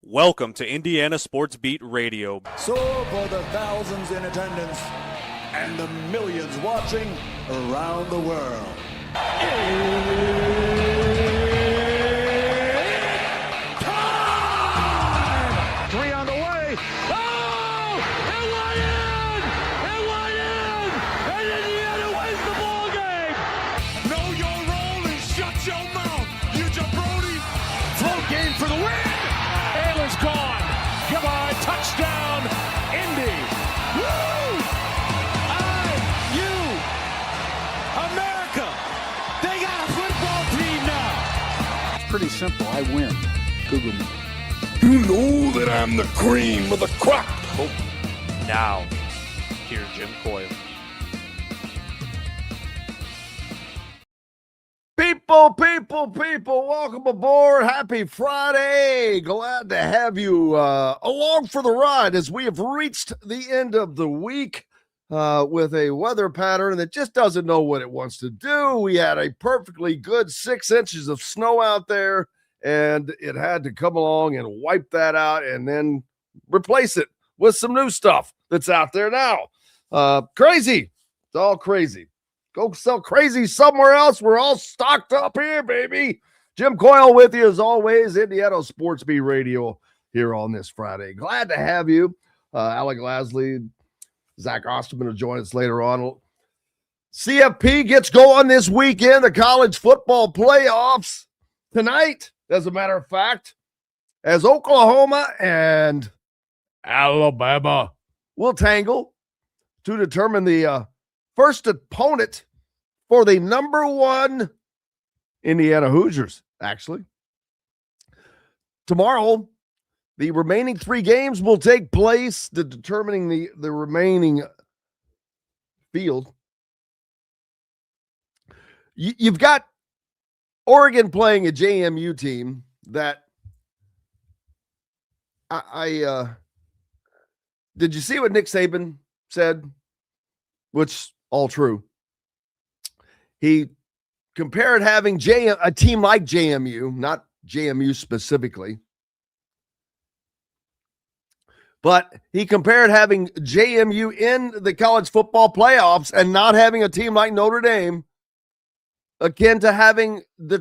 Welcome to Indiana Sports Beat Radio. So for the thousands in attendance and the millions watching around the world. Time! Three on the way. Oh! It went in! It went in! And Indiana wins the ball game! Know your role and shut your mouth, you jabroni! Float game for the win! Ayler's gone. Come on, touchdown, Indy! Woo! IU! America! They got a football team now! It's pretty simple. I win. Google me. You know that I'm the cream of the crop. Now, here's Jim Coyle. People, welcome aboard. Happy Friday. Glad to have you along for the ride as we have reached the end of the week with a weather pattern that just doesn't know what it wants to do. We had a perfectly good 6 inches of snow out there, and it had to come along and wipe that out and then replace it with some new stuff that's out there now. Crazy. It's all crazy. Go sell crazy somewhere else. We're all stocked up here, baby. Jim Coyle with you as always. Indiana Sports Beat Radio here on this Friday. Glad to have you. Alec, Lasley, Zach Osterman will join us later on. CFP gets going this weekend. The college football playoffs tonight, as a matter of fact, as Oklahoma and Alabama will tangle to determine the first opponent for the number one Indiana Hoosiers, actually. Tomorrow, the remaining 3 games will take place, determining the remaining field. You've got Oregon playing a JMU team that did you see what Nick Saban said? Which all true. He compared having a team like JMU, not JMU specifically, but he compared having JMU in the college football playoffs and not having a team like Notre Dame akin to having the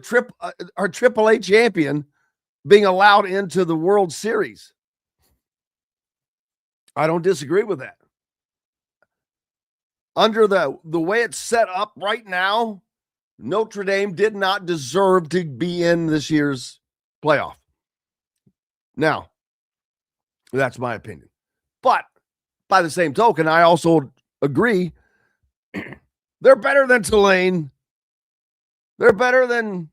our AAA champion being allowed into the World Series. I don't disagree with that. Under the way it's set up right now, Notre Dame did not deserve to be in this year's playoff. Now, that's my opinion. But by the same token, I also agree they're better than Tulane. They're better than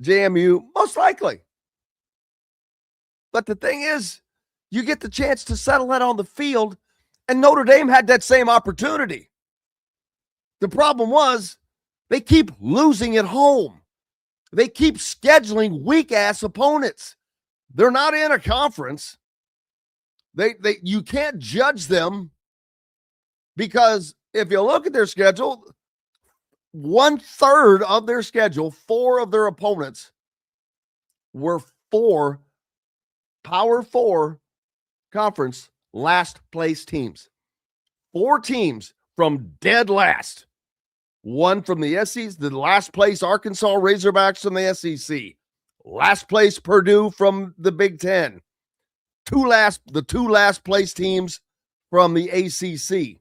JMU, most likely. But the thing is, you get the chance to settle that on the field, and Notre Dame had that same opportunity. The problem was they keep losing at home. They keep scheduling weak-ass opponents. They're not in a conference. You can't judge them because if you look at their schedule, 1/3 of their schedule, 4 of their opponents were 4 Power 4 conference last place teams. 4 teams from dead last. 1 from the SEC, the last place Arkansas Razorbacks from the SEC. Last place Purdue from the Big Ten. The 2 last place teams from the ACC.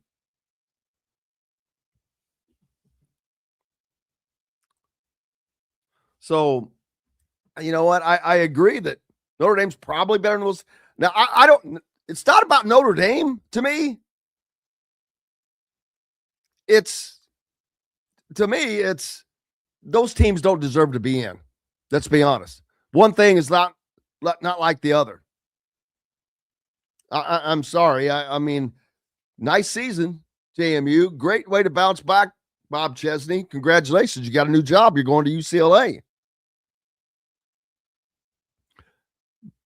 So, you know what? I agree that Notre Dame's probably better than those. Now, I don't. It's not about Notre Dame to me. It's those teams don't deserve to be in. Let's be honest. One thing is not like the other. I'm sorry. I mean, nice season, JMU. Great way to bounce back, Bob Chesney. Congratulations. You got a new job. You're going to UCLA.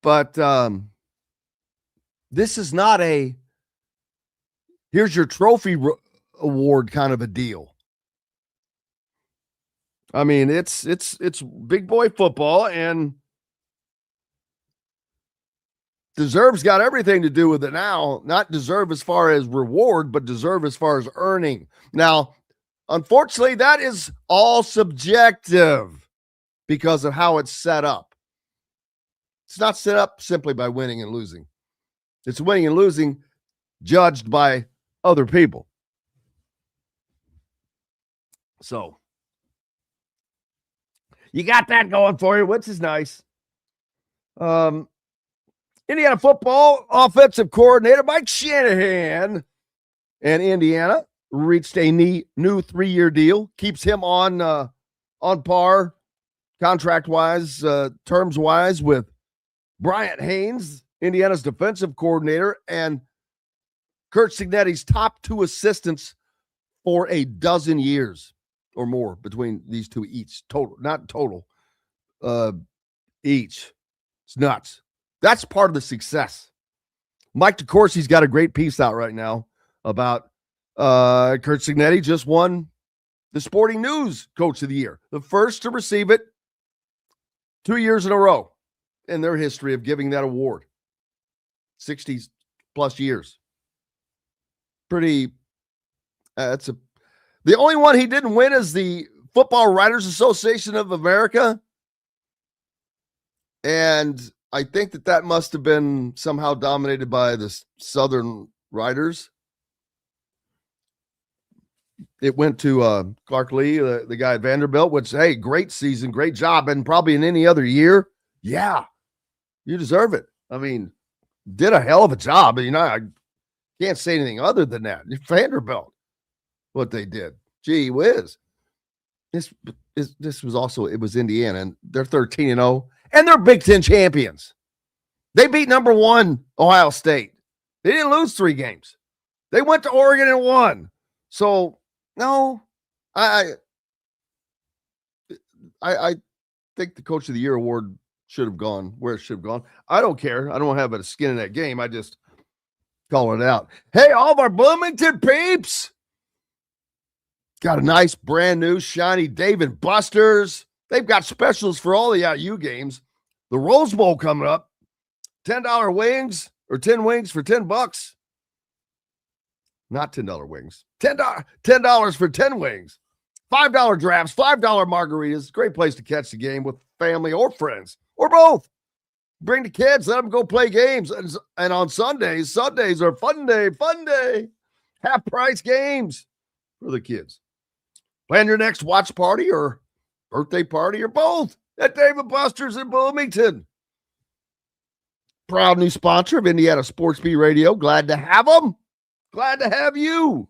But this is not a here's your trophy award kind of a deal. I mean, it's big boy football, and Deserve's got everything to do with it now. Not deserve as far as reward, but deserve as far as earning. Now, unfortunately, that is all subjective because of how it's set up. It's not set up simply by winning and losing. It's winning and losing judged by other people. So, you got that going for you, which is nice. Indiana football offensive coordinator Mike Shanahan and Indiana reached a new 3-year deal. Keeps him on par contract-wise, terms-wise with Bryant Haynes, Indiana's defensive coordinator, and Kurt Cignetti's top 2 assistants for a dozen years or more between these two each. Total, not total. Each. It's nuts. That's part of the success. Mike DeCourcy's got a great piece out right now about Kurt Cignetti just won the Sporting News Coach of the Year, the first to receive it 2 years in a row in their history of giving that award. 60 plus years. Pretty, the only one he didn't win is the Football Writers Association of America. And I think that must have been somehow dominated by the Southern writers. It went to Clark Lee, the guy at Vanderbilt, which, hey, great season, great job. And probably in any other year, yeah, you deserve it. I mean, did a hell of a job. You know, I can't say anything other than that. Vanderbilt, what they did. Gee whiz. This was also, it was Indiana, and they're 13-0, and they're Big Ten champions. They beat number 1 Ohio State. They didn't lose 3 games. They went to Oregon and won. So, no, I think the Coach of the Year award should have gone where it should have gone. I don't care. I don't have a skin in that game. I just call it out. Hey, all of our Bloomington peeps. Got a nice, brand new, shiny Dave & Buster's. They've got specials for all the IU games. The Rose Bowl coming up. $10 wings or 10 wings for $10. Not $10 wings. $10 for 10 wings. $5 drafts, $5 margaritas. Great place to catch the game with family or friends or both. Bring the kids, let them go play games. And on Sundays are fun day. Half price games for the kids. Plan your next watch party or birthday party or both at Dave & Buster's in Bloomington. Proud new sponsor of Indiana Sports Beat Radio. Glad to have them. Glad to have you.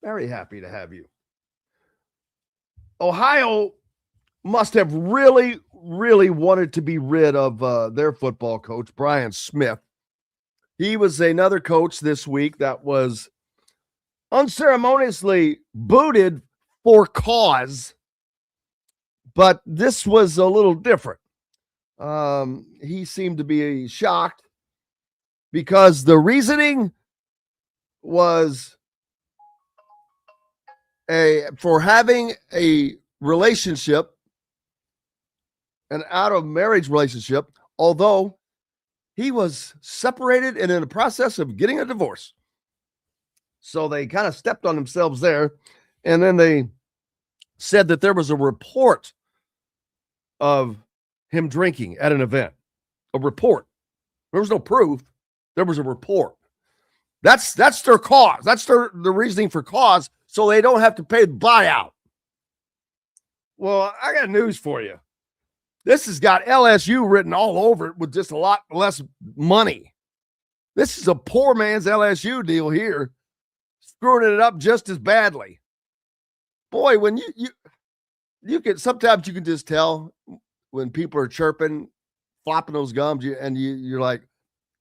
Very happy to have you. Ohio must have really, really wanted to be rid of their football coach, Brian Smith. He was another coach this week that was unceremoniously booted for cause, but this was a little different. He seemed to be shocked because the reasoning was for having a relationship, an out-of-marriage relationship, although he was separated and in the process of getting a divorce. So they kind of stepped on themselves there. And then they said that there was a report of him drinking at an event. A report. There was no proof. There was a report. That's their cause. That's the reasoning for cause, so they don't have to pay the buyout. Well, I got news for you. This has got LSU written all over it with just a lot less money. This is a poor man's LSU deal here, screwing it up just as badly. Boy, when you can, sometimes you can just tell when people are chirping, flopping those gums, you're like,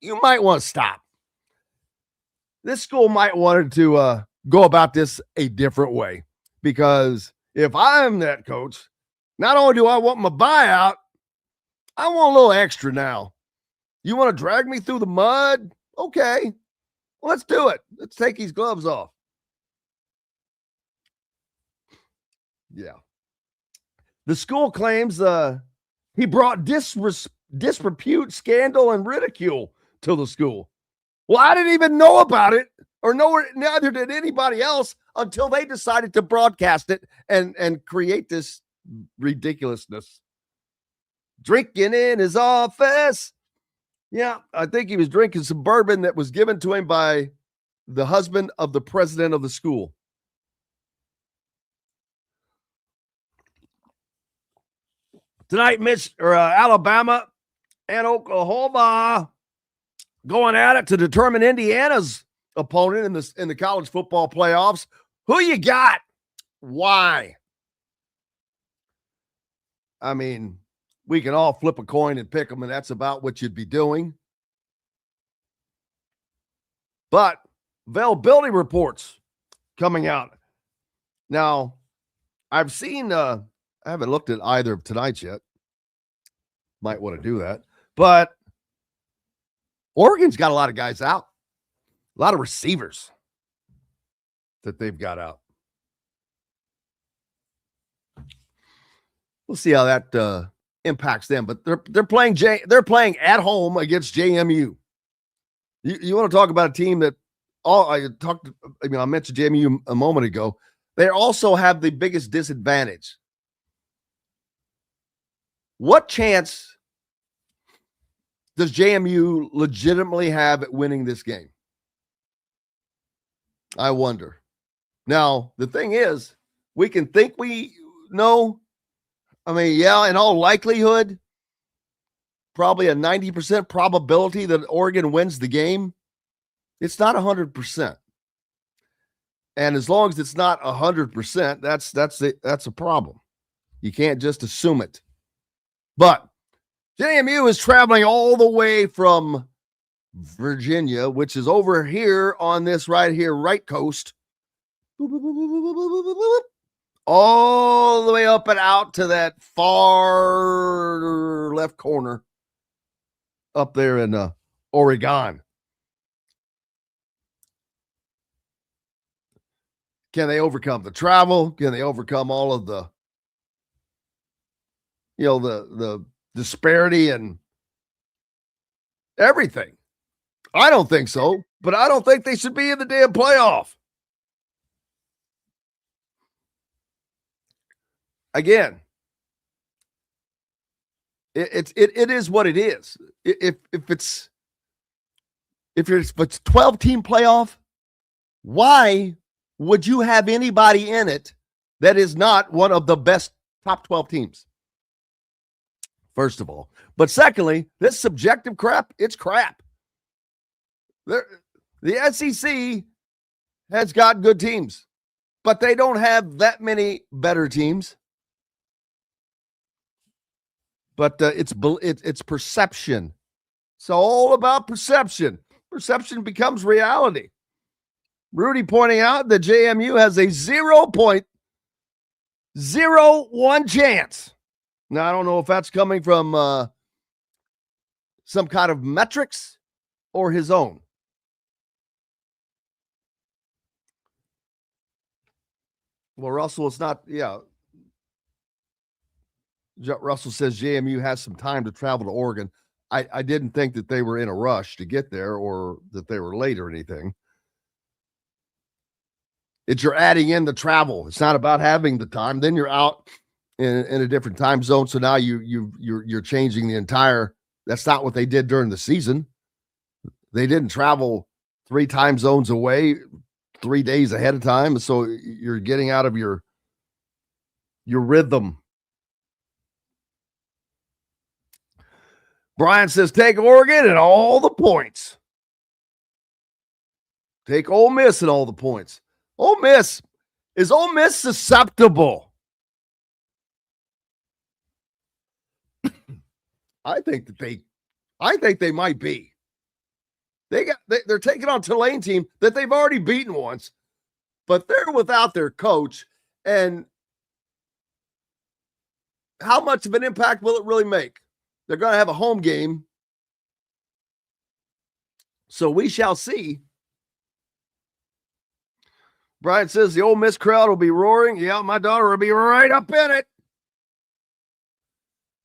you might want to stop. This school might want to go about this a different way, because if I'm that coach, not only do I want my buyout, I want a little extra now. You want to drag me through the mud? Okay, well, let's do it. Let's take these gloves off. Yeah. The school claims he brought disrepute, scandal, and ridicule to the school. Well, I didn't even know about it, or neither did anybody else until they decided to broadcast it and create this ridiculousness. Drinking in his office. Yeah, I think he was drinking some bourbon that was given to him by the husband of the president of the school. Tonight, Alabama and Oklahoma going at it to determine Indiana's opponent in the college football playoffs. Who you got? Why? I mean, we can all flip a coin and pick them, and that's about what you'd be doing. But availability reports coming out. Now, I've seen, I haven't looked at either of tonight's yet. Might want to do that. But Oregon's got a lot of guys out, a lot of receivers that they've got out. We'll see how that impacts them. But they're playing at home against JMU. You want to talk about a team that I mentioned JMU a moment ago. They also have the biggest disadvantage. What chance does JMU legitimately have at winning this game? I wonder. Now, the thing is, we can think we know. I mean, yeah, in all likelihood, probably a 90% probability that Oregon wins the game. It's not 100%. And as long as it's not 100%, that's a problem. You can't just assume it. But JMU is traveling all the way from Virginia, which is over here on this right coast, all the way up and out to that far left corner up there in Oregon. Can they overcome the travel? Can they overcome all of the, the disparity and everything? I don't think so, but I don't think they should be in the damn playoff. Again, it is what it is. If it's 12-team playoff, why would you have anybody in it that is not one of the best top 12 teams? First of all. But secondly, this subjective crap, it's crap. The SEC has got good teams, but they don't have that many better teams. But it's perception. It's all about perception. Perception becomes reality. Rudy pointing out that JMU has a 0.01 chance. Now, I don't know if that's coming from some kind of metrics or his own. Well, Russell, it's not, yeah. Russell says JMU has some time to travel to Oregon. I didn't think that they were in a rush to get there or that they were late or anything. You're adding in the travel. It's not about having the time. Then you're out in a different time zone. So now you're changing the entire. That's not what they did during the season. They didn't travel 3 time zones away 3 days ahead of time. So you're getting out of your rhythm. Brian says, take Oregon and all the points. Take Ole Miss and all the points. Ole Miss, is Ole Miss susceptible? I think they might be. They're taking on Tulane team that they've already beaten once, but they're without their coach. And how much of an impact will it really make? They're going to have a home game. So we shall see. Brian says the Ole Miss crowd will be roaring. Yeah, my daughter will be right up in it.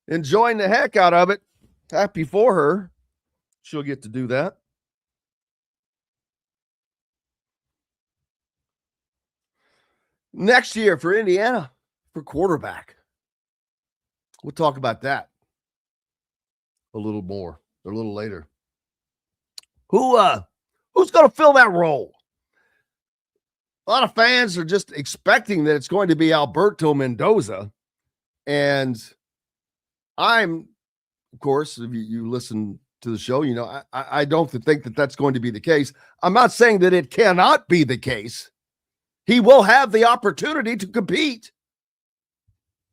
Enjoying the heck out of it. Happy for her. She'll get to do that. Next year for Indiana, for quarterback. We'll talk about that a little more, a little later. Who's going to fill that role? A lot of fans are just expecting that it's going to be Alberto Mendoza. And I'm, of course, if you listen to the show, you know, I don't think that that's going to be the case. I'm not saying that it cannot be the case. He will have the opportunity to compete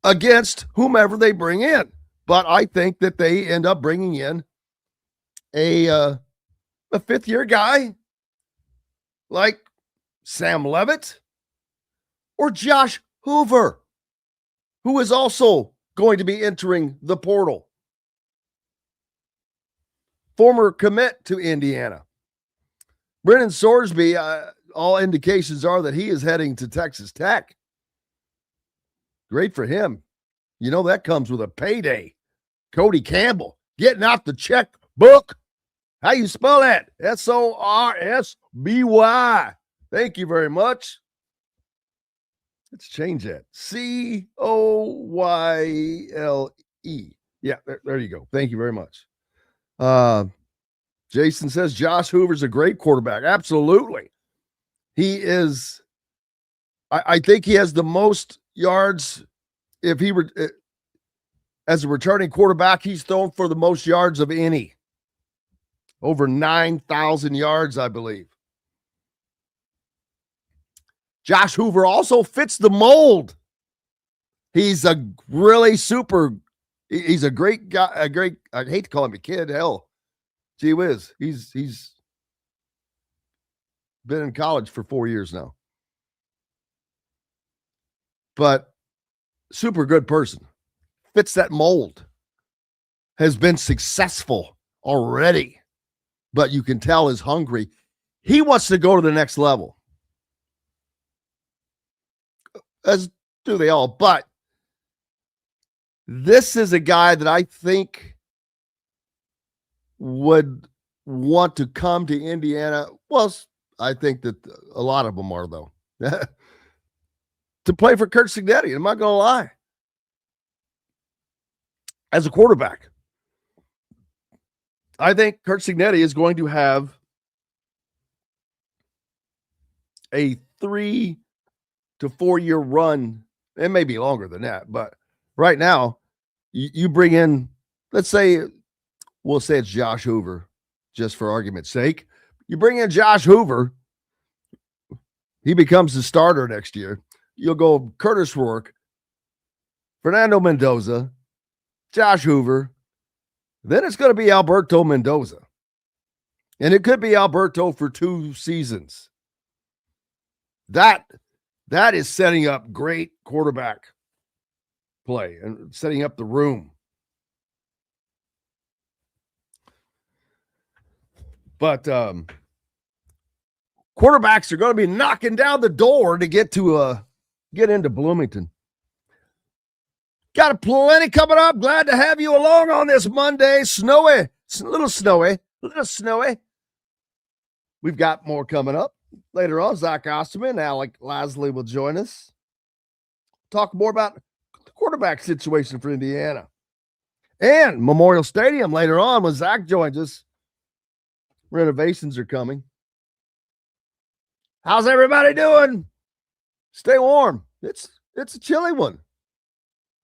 against whomever they bring in. But I think that they end up bringing in a fifth-year guy like Sam Levitt or Josh Hoover, who is also going to be entering the portal. Former commit to Indiana. Brennan Sorsby, all indications are that he is heading to Texas Tech. Great for him. You know, that comes with a payday. Cody Campbell getting out the checkbook. How you spell that? Sorsby. Thank you very much. Let's change that. Coyle. Yeah, there you go. Thank you very much. Jason says Josh Hoover's a great quarterback. Absolutely. He is. I think he has the most yards. If he were as a returning quarterback, he's thrown for the most yards of any. Over 9,000 yards, I believe. Josh Hoover also fits the mold. He's a really he's a great guy, I hate to call him a kid. Hell, gee whiz. He's been in college for 4 years now. But super good person. Fits that mold. Has been successful already. But you can tell is hungry. He wants to go to the next level. As do they all. But this is a guy that I think would want to come to Indiana. Well, I think that a lot of them are, though. To play for Curt Cignetti. I'm not going to lie. As a quarterback. I think Curt Cignetti is going to have a 3 to 4 year run. It may be longer than that, but right now, you bring in, let's say, we'll say it's Josh Hoover, just for argument's sake. You bring in Josh Hoover, he becomes the starter next year. You'll go Curtis Rourke, Fernando Mendoza, Josh Hoover. Then it's going to be Alberto Mendoza. And it could be Alberto for 2 seasons. That is setting up great quarterback play and setting up the room. But quarterbacks are going to be knocking down the door to get into Bloomington. Got a plenty coming up. Glad to have you along on this Monday. Snowy. A little snowy. We've got more coming up. Later on, Zach Osterman, Alec Lasley will join us. Talk more about the quarterback situation for Indiana. And Memorial Stadium later on when Zach joins us. Renovations are coming. How's everybody doing? Stay warm. It's a chilly one.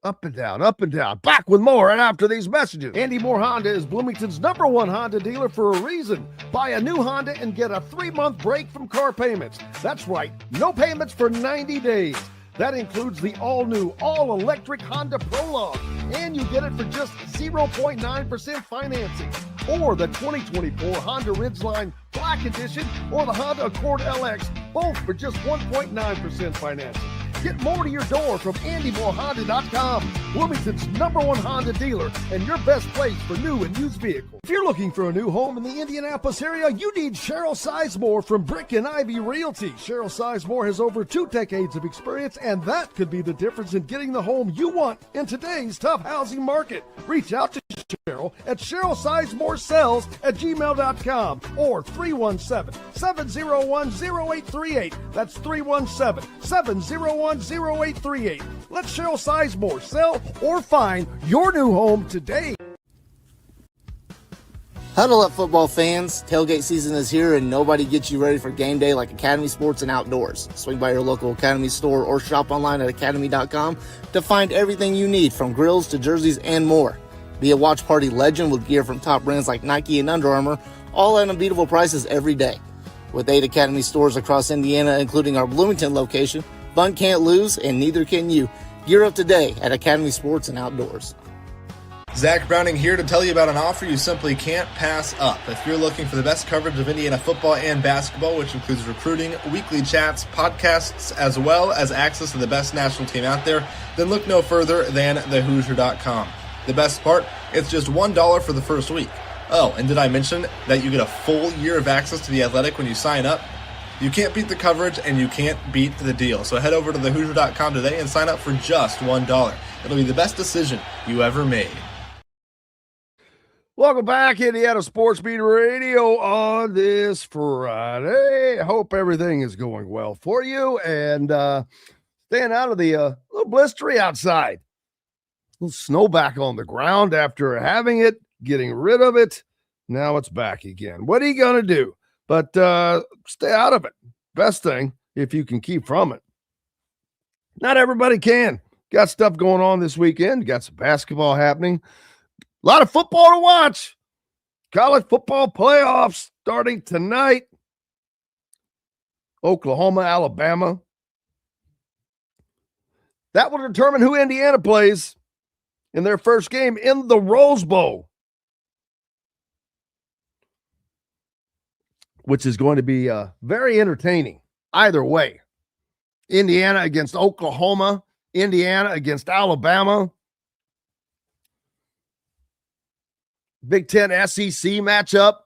Up and down, up and down. Back with more right after these messages. Andy Moore Honda is Bloomington's #1 Honda dealer for a reason. Buy a new Honda and get a 3-month break from car payments. That's right, no payments for 90 days. That includes the all-new, all-electric Honda Prologue. And you get it for just 0.9% financing. Or the 2024 Honda Ridgeline Black Edition or the Honda Accord LX, both for just 1.9% financing. Get more to your door from AndyMooreHonda.com, Bloomington's #1 Honda dealer and your best place for new and used vehicles. If you're looking for a new home in the Indianapolis area, you need Cheryl Sizemore from Brick and Ivy Realty. Cheryl Sizemore has over 2 decades of experience, and that could be the difference in getting the home you want in today's tough housing market. Reach out to Cheryl Cheryl at CherylSizemore@gmail.com or 317-701-0838. That's 317-701-0838. Let Cheryl Sizemore sell or find your new home today. Huddle up, football fans. Tailgate season is here, and nobody gets you ready for game day like Academy Sports and Outdoors. Swing by your local Academy store or shop online at academy.com to find everything you need, from grills to jerseys and more. Be a watch party legend with gear from top brands like Nike and Under Armour, all at unbeatable prices every day. With 8 Academy stores across Indiana, including our Bloomington location, fun can't lose, and neither can you. Gear up today at Academy Sports and Outdoors. Zach Browning here to tell you about an offer you simply can't pass up. If you're looking for the best coverage of Indiana football and basketball, which includes recruiting, weekly chats, podcasts, as well as access to the best national team out there, then look no further than thehoosier.com. The best part, it's just $1 for the first week. Oh, and did I mention that you get a full year of access to The Athletic when you sign up? You can't beat the coverage, and you can't beat the deal. So head over to thehoosier.com today and sign up for just $1. It'll be the best decision you ever made. Welcome back, Indiana Sports Beat Radio, on this Friday. I hope everything is going well for you and staying out of the little blistery outside. A little snow back on the ground after having it, getting rid of it. Now it's back again. What are you going to do? But stay out of it. Best thing, if you can keep from it. Not everybody can. Got stuff going on this weekend. Got some basketball happening. A lot of football to watch. College football playoffs starting tonight. Oklahoma, Alabama. That will determine who Indiana plays in their first game in the Rose Bowl, which is going to be very entertaining either way. Indiana against Oklahoma. Indiana against Alabama. Big Ten SEC matchup.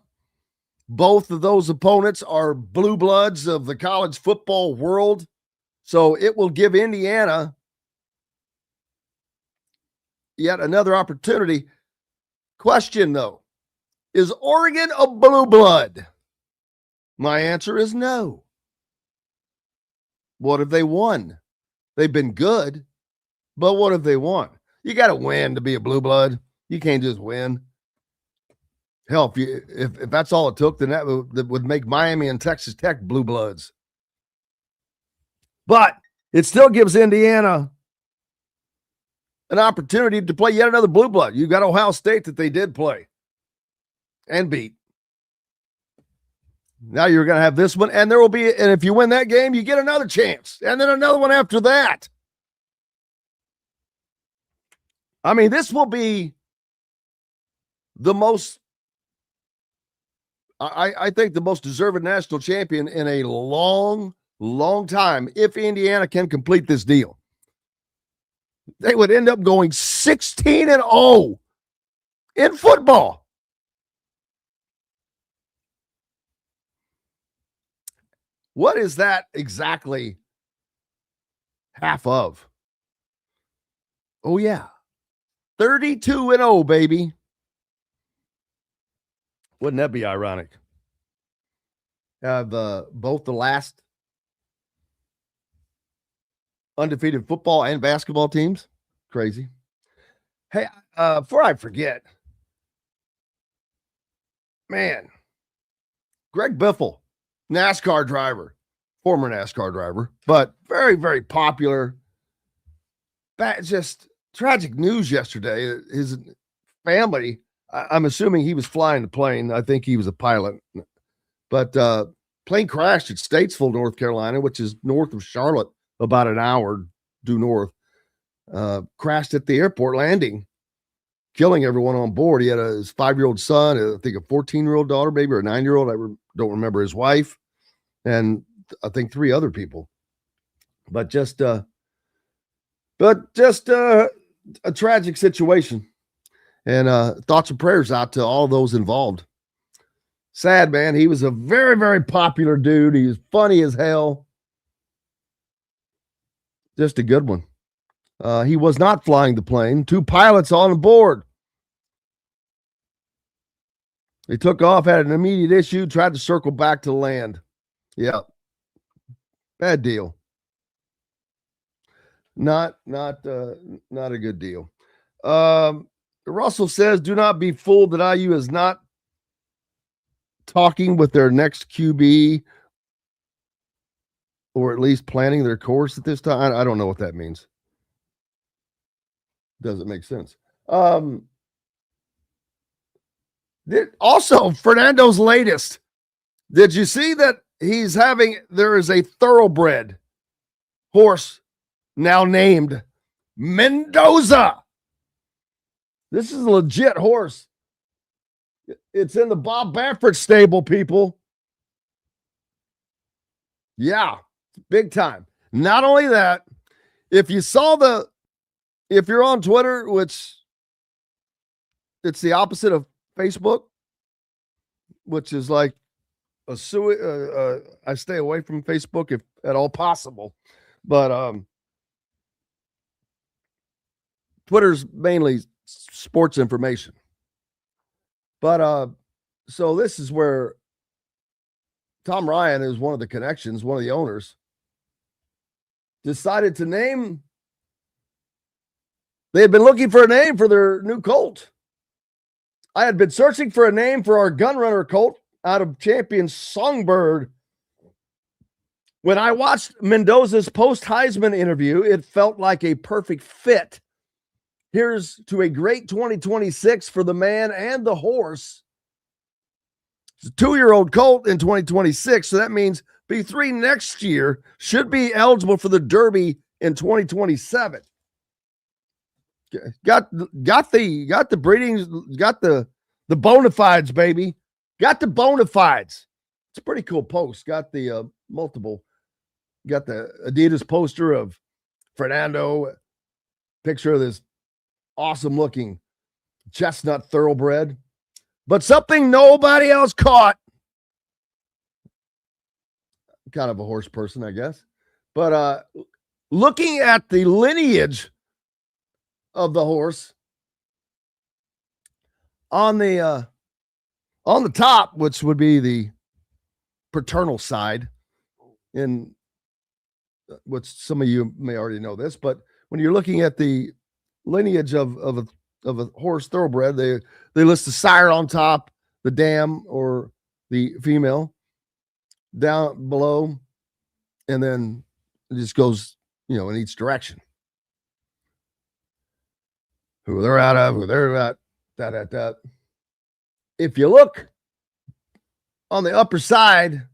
Both of those opponents are blue bloods of the college football world. So it will give Indiana yet another opportunity. Question, though, is Oregon a blue blood? My answer is no. What have they won? They've been good, but what have they won? You got to win to be a blue blood. You can't just win. Hell, if that's all it took, then that would make Miami and Texas Tech blue bloods. But it still gives Indiana an opportunity to play yet another blue blood. You got Ohio State that they did play and beat. Now you're going to have this one, and there will be, and if you win that game, you get another chance, and then another one after that. I mean, this will be the most, I think, the most deserving national champion in a long, long time if Indiana can complete this deal. They would end up going 16-0 in football. What is that exactly half of? Oh, yeah. 32-0, baby. Wouldn't that be ironic? Have both the last undefeated football and basketball teams. Crazy. Hey, before I forget, man, Greg Biffle, NASCAR driver, former NASCAR driver, but very, very popular. Just tragic news yesterday. His family, I'm assuming he was flying the plane. I think he was a pilot. But plane crashed at Statesville, North Carolina, which is north of Charlotte, about an hour due north. Crashed at the airport landing, killing everyone on board. He had his 5-year-old son, I think a 14-year-old daughter, maybe, or a 9-year-old. I don't remember, his wife, and I think 3 other people. But just a tragic situation. And thoughts and prayers out to all those involved. Sad, man. He was a very, very popular dude. He was funny as hell. Just a good one. He was not flying the plane. 2 pilots on board. They took off, had an immediate issue, tried to circle back to land. Yeah. Bad deal. Not a good deal. Russell says, do not be fooled that IU is not talking with their next QB or at least planning their course at this time. I don't know what that means. Doesn't make sense. Also, Fernando's latest. Did you see that there is a thoroughbred horse now named Mendoza? This is a legit horse. It's in the Bob Baffert stable, people. Yeah, big time. Not only that, if you're on Twitter, which it's the opposite of Facebook, which is like I stay away from Facebook if at all possible. But Twitter's mainly sports information. But so this is where Tom Ryan is one of the connections, one of the owners, decided to name. They had been looking for a name for their new colt. I had been searching for a name for our Gunrunner colt out of Champion Songbird. When I watched Mendoza's post-Heisman interview, it felt like a perfect fit. Here's to a great 2026 for the man and the horse. It's a 2-year-old colt in 2026, so that means B3 next year should be eligible for the Derby in 2027. Got the breedings, got the bona fides, baby. Got the bona fides. It's a pretty cool post. Got the got the Adidas poster of Fernando, picture of this awesome looking chestnut thoroughbred, but something nobody else caught. Kind of a horse person, I guess. But looking at the lineage of the horse on the top, which would be the paternal side, in which some of you may already know this, but when you're looking at the lineage of a horse thoroughbred, they list the sire on top, the dam or the female down below, and then it just goes, in each direction. Who they're out of, who they're at, that. If you look on the upper side,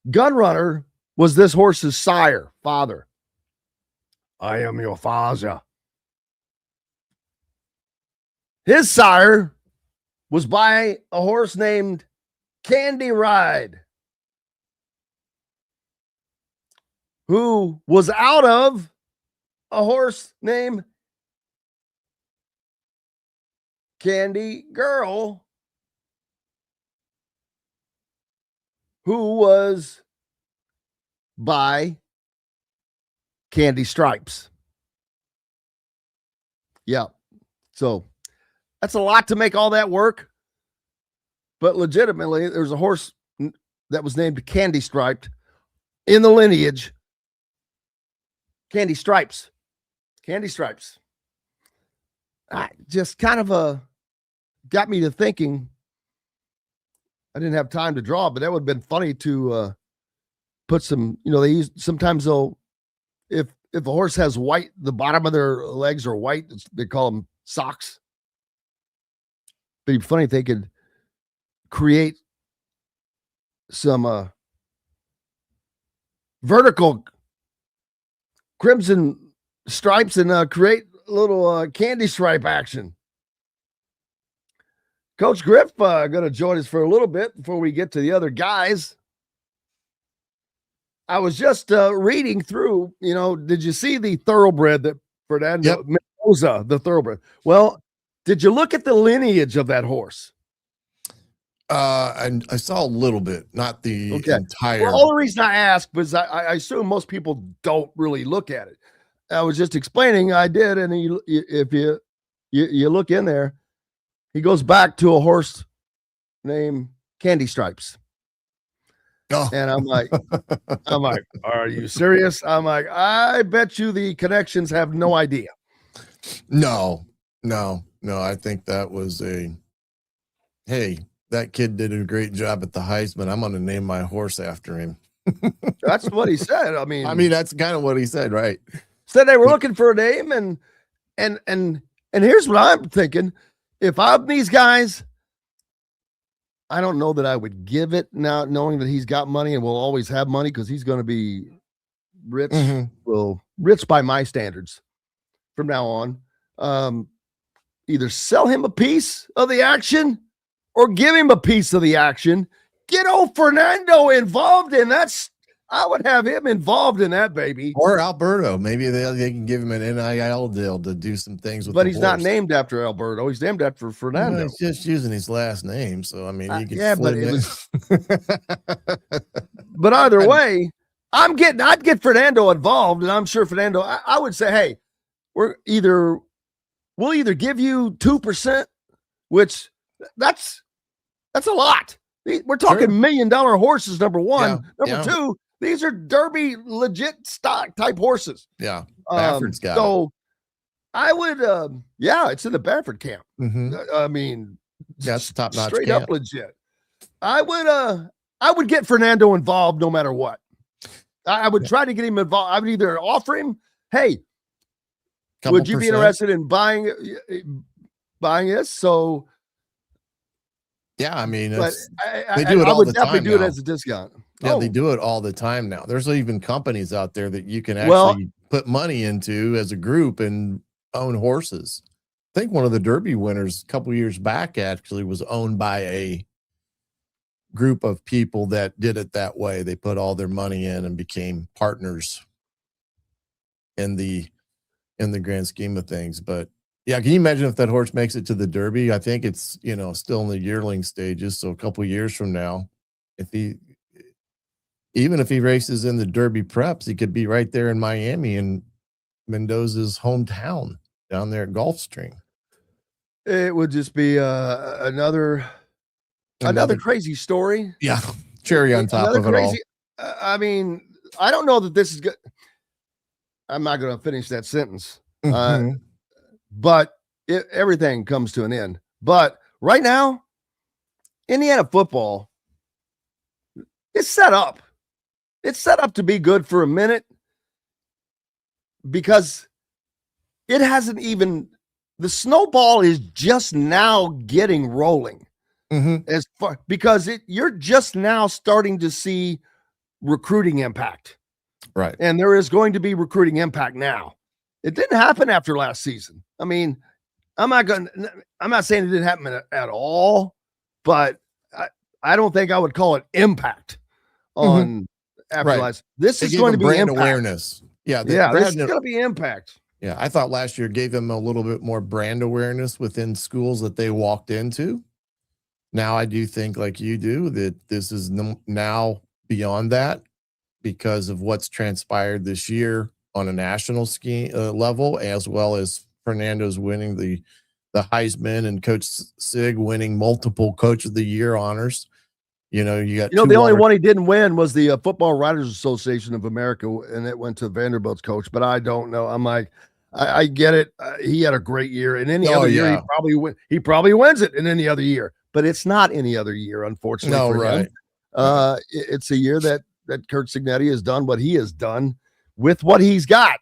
Gunrunner was this horse's father. I am your father. His sire was by a horse named Candy Ride, who was out of a horse named Candy Girl, who was by Candy Stripes. Yeah. So that's a lot to make all that work. But legitimately, there's a horse that was named Candy Striped in the lineage. Candy Stripes. Candy Stripes. Just kind of got me to thinking. I didn't have time to draw, but that would have been funny to put some, they use, sometimes they'll, if a horse has white, the bottom of their legs are white, they call them socks. It'd be funny if they could create some vertical crimson stripes and create a little candy stripe action. Coach Griff going to join us for a little bit before we get to the other guys. I was just reading through, did you see the thoroughbred that Fernando Mendoza, the thoroughbred? Well, did you look at the lineage of that horse? And I saw a little bit, not the entire. Well, the only reason I asked was I assume most people don't really look at it. I was just explaining I did, and if you look in there, he goes back to a horse named Candy Stripes. Oh. And I'm like, are you serious? I'm like, I bet you the connections have no idea. No. I think that was hey, that kid did a great job at the Heisman. I'm going to name my horse after him. That's what he said. I mean, that's kind of what he said, right? Said they were looking for a name, and here's what I'm thinking. If I'm these guys, I don't know that I would give it now, knowing that he's got money and will always have money because he's going to be rich. Well, rich by my standards from now on. Either sell him a piece of the action or give him a piece of the action. Get old Fernando involved in that. I would have him involved in that, baby. Or Alberto. Maybe they can give him an NIL deal to do some things with But he's not named after Alberto. He's named after Fernando. Well, he's just using his last name. So, I mean, you can but it was. But either way, I'd get Fernando involved, and I'm sure Fernando, I would say, hey, we'll either give you 2%, which that's a lot. We're talking $1 million horses, number one. Number two, these are Derby legit stock type horses. Yeah. Bafford's got so I would, it's in the Bafford camp. I mean, that's top notch, straight up legit. I would get Fernando involved no matter what. I would try to get him involved. I would either offer him, hey, would you be interested in buying this? So, yeah, I mean, but they do it all the time. I would definitely do it as a discount. Yeah, they do it all the time now. There's even companies out there that you can actually put money into as a group and own horses. I think one of the Derby winners a couple years back actually was owned by a group of people that did it that way. They put all their money in and became partners in the grand scheme of things. But yeah, can you imagine if that horse makes it to the Derby? I think it's, still in the yearling stages. So a couple of years from now, even if he races in the Derby preps, he could be right there in Miami in Mendoza's hometown down there at Gulfstream. It would just be another crazy story. Yeah. Cherry on top of it all. I mean, I don't know that this is good. I'm not going to finish that sentence. But everything comes to an end. But right now, Indiana football is set up. It's set up to be good for a minute because it hasn't even – the snowball is just now getting rolling. Because you're just now starting to see recruiting impact. Right. And there is going to be recruiting impact now. It didn't happen after last season. I mean, I'm not saying it didn't happen at all, but I don't think I would call it impact on after last. This is going to be brand impact. Awareness. Yeah. This is going to be impact. Yeah. I thought last year gave them a little bit more brand awareness within schools that they walked into. Now I do think, like you do, that this is now beyond that because of what's transpired this year on a national level, as well as Fernando's winning the Heisman and Coach Sig winning multiple Coach of the Year honors. You got the only one he didn't win was the Football Writers Association of America, and it went to Vanderbilt's coach. But I don't know. I'm like, I get it. He had a great year, and any other year he probably wins it in any other year. But it's not any other year, unfortunately. No, for right. him. It's a year that Kurt Cignetti has done what he has done with what he's got.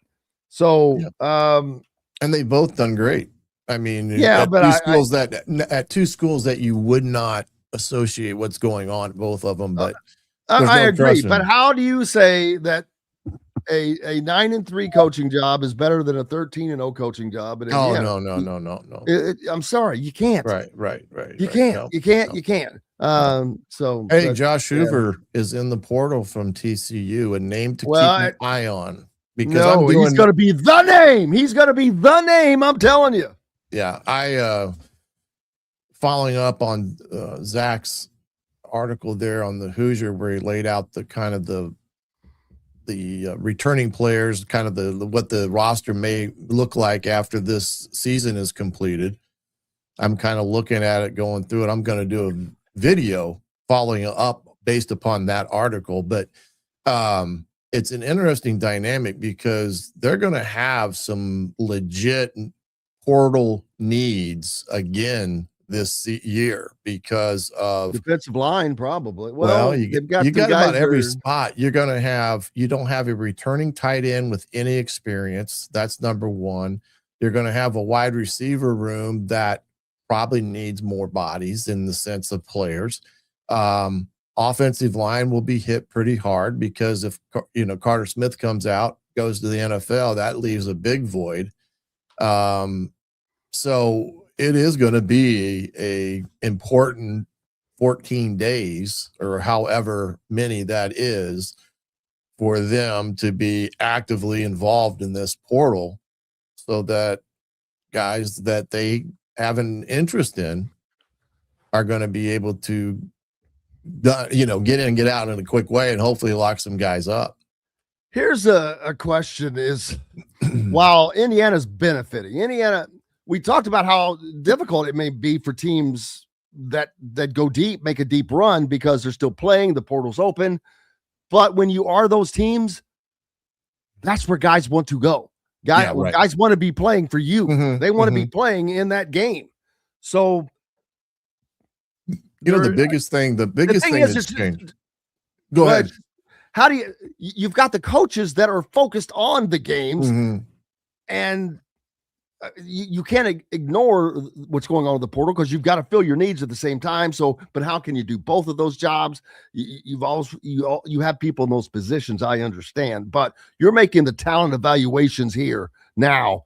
So, and they both done great. I mean, at two schools that you would not associate what's going on, both of them. But I agree. But how do you say that a 9-3 coaching job is better than a 13-0 coaching job? Oh, no. I'm sorry, you can't. Right. You can't. You can't. So hey, Josh Hoover is in the portal from TCU, a name to keep an eye on because he's going to be the name. He's going to be the name. I'm telling you. Yeah, I following up on Zach's article there on the Hoosier, where he laid out the kind of the returning players, kind of what the roster may look like after this season is completed. I'm kind of looking at it, going through it. I'm going to do video following up based upon that article. But it's an interesting dynamic because they're going to have some legit portal needs again this year because of defensive line, probably. Well, you got about every spot. You don't have a returning tight end with any experience. That's number one. You're going to have a wide receiver room that probably needs more bodies in the sense of players. Offensive line will be hit pretty hard because if Carter Smith comes out, goes to the NFL, that leaves a big void. So it is going to be a important 14 days or however many that is for them to be actively involved in this portal so that guys that they have an interest in are going to be able to get in and get out in a quick way and hopefully lock some guys up. Here's a question is, while Indiana's benefiting, we talked about how difficult it may be for teams that go deep, make a deep run because they're still playing, the portal's open. But when you are those teams, that's where guys want to go. Guys want to be playing for you. Mm-hmm, they want to be playing in that game. So, the biggest thing that's changed. Go ahead. How do you've got the coaches that are focused on the games, and you can't ignore what's going on with the portal because you've got to fill your needs at the same time. So, but how can you do both of those jobs? You have people in those positions. I understand, but you're making the talent evaluations here now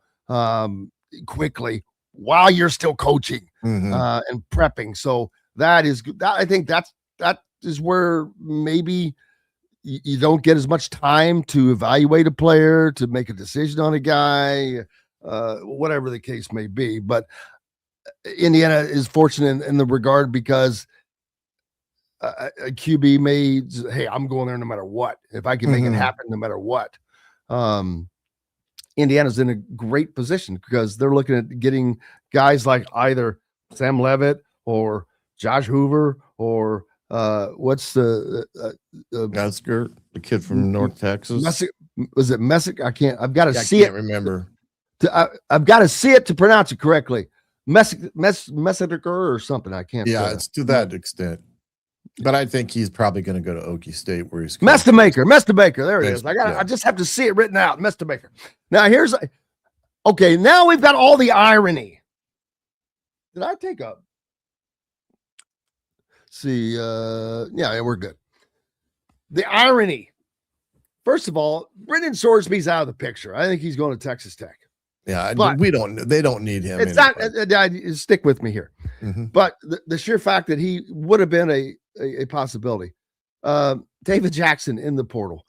quickly while you're still coaching and prepping. So I think that is where maybe you don't get as much time to evaluate a player, to make a decision on a guy. Whatever the case may be, but Indiana is fortunate in the regard because a QB may, hey, I'm going there no matter what. If I can make it happen, no matter what. Indiana's in a great position because they're looking at getting guys like either Sam Levitt or Josh Hoover or what's the Metzger, the kid from North Texas. Was it Messick? I've got to see it. I can't remember. I've got to see it to pronounce it correctly. Messicker or something. I can't. Yeah, it's to that extent. But I think he's probably going to go to Okie State where he's Mestamaker. There it is. I just have to see it written out. Mestamaker. Now now we've got all the irony. Did I take up? See, yeah, we're good. The irony. First of all, Brendan Sorsby's out of the picture. I think he's going to Texas Tech. Yeah, but they don't need him. It's not, stick with me here. But the sheer fact that he would have been a possibility. David Jackson in the portal.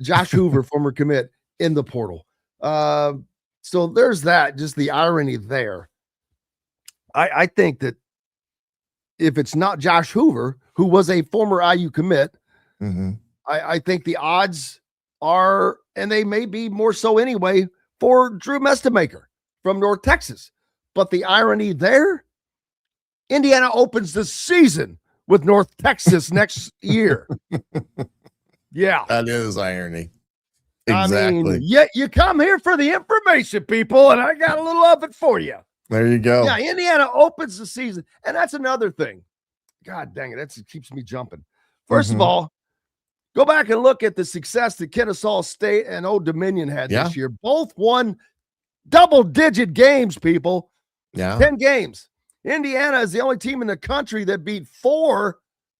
Josh Hoover, former commit, in the portal. So there's that, just the irony there. I think that if it's not Josh Hoover, who was a former IU commit, I think the odds are, and they may be more so anyway, for Drew Mestamaker from North Texas. But the irony there, Indiana opens the season with North Texas next year. Yeah. That is irony. Exactly. I mean, you come here for the information, people, and I got a little of it for you. There you go. Yeah, Indiana opens the season. And that's another thing. God dang it, that keeps me jumping. First of all, go back and look at the success that Kennesaw State and Old Dominion had this year. Both won double-digit games, people. Yeah. 10 games. Indiana is the only team in the country that beat 4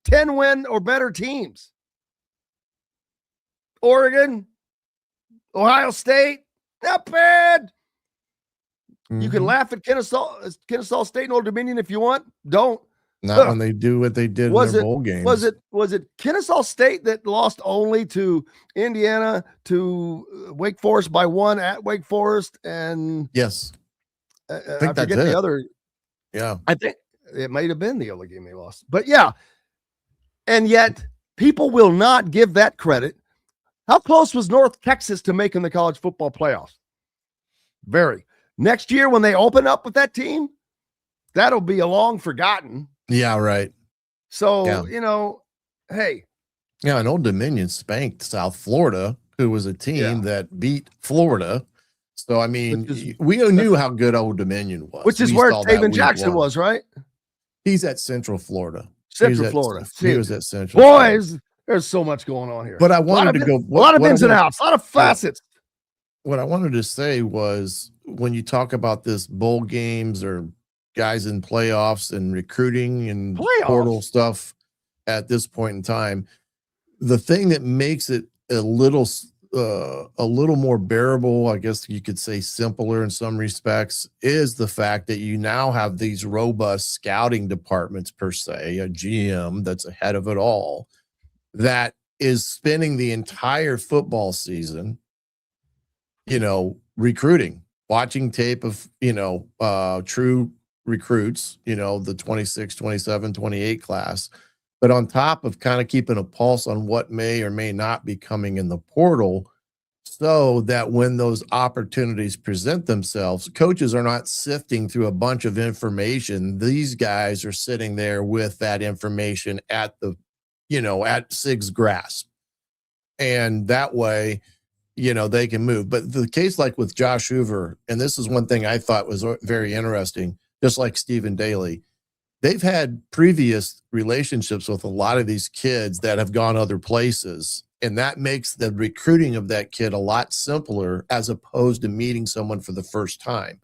10-win or better teams. Oregon, Ohio State, not bad. You can laugh at Kennesaw State and Old Dominion if you want. Don't. Not when they do what they did in their bowl games. Was it Kennesaw State that lost only to Indiana, to Wake Forest by 1 at Wake Forest? And yes, I forget the other. Yeah, I think it might have been the only game they lost. But yeah, and yet people will not give that credit. How close was North Texas to making the college football playoffs? Very. Next year when they open up with that team, that'll be a long forgotten. Yeah, right. So, hey. Yeah, and Old Dominion spanked South Florida, who was a team that beat Florida. So, I mean, we knew how good Old Dominion was. Which is where Taven Jackson was, right? He's at Central Florida. Central Florida. He was at Central Boys, Florida. There's so much going on here. But I wanted to go. A lot of ins and outs, a lot of facets. What I wanted to say was when you talk about this bowl games or guys in playoffs and recruiting and portal stuff at this point in time, the thing that makes it a little more bearable, I guess you could say simpler in some respects, is the fact that you now have these robust scouting departments, per se, a GM that's ahead of it all, that is spending the entire football season, recruiting, watching tape of, true recruits, the 26, 27, 28 class. But on top of kind of keeping a pulse on what may or may not be coming in the portal, so that when those opportunities present themselves, coaches are not sifting through a bunch of information. These guys are sitting there with that information at at SIG's grasp. And that way, they can move. But the case like with Josh Hoover, and this is one thing I thought was very interesting, just like Stephen Daly, they've had previous relationships with a lot of these kids that have gone other places. And that makes the recruiting of that kid a lot simpler as opposed to meeting someone for the first time.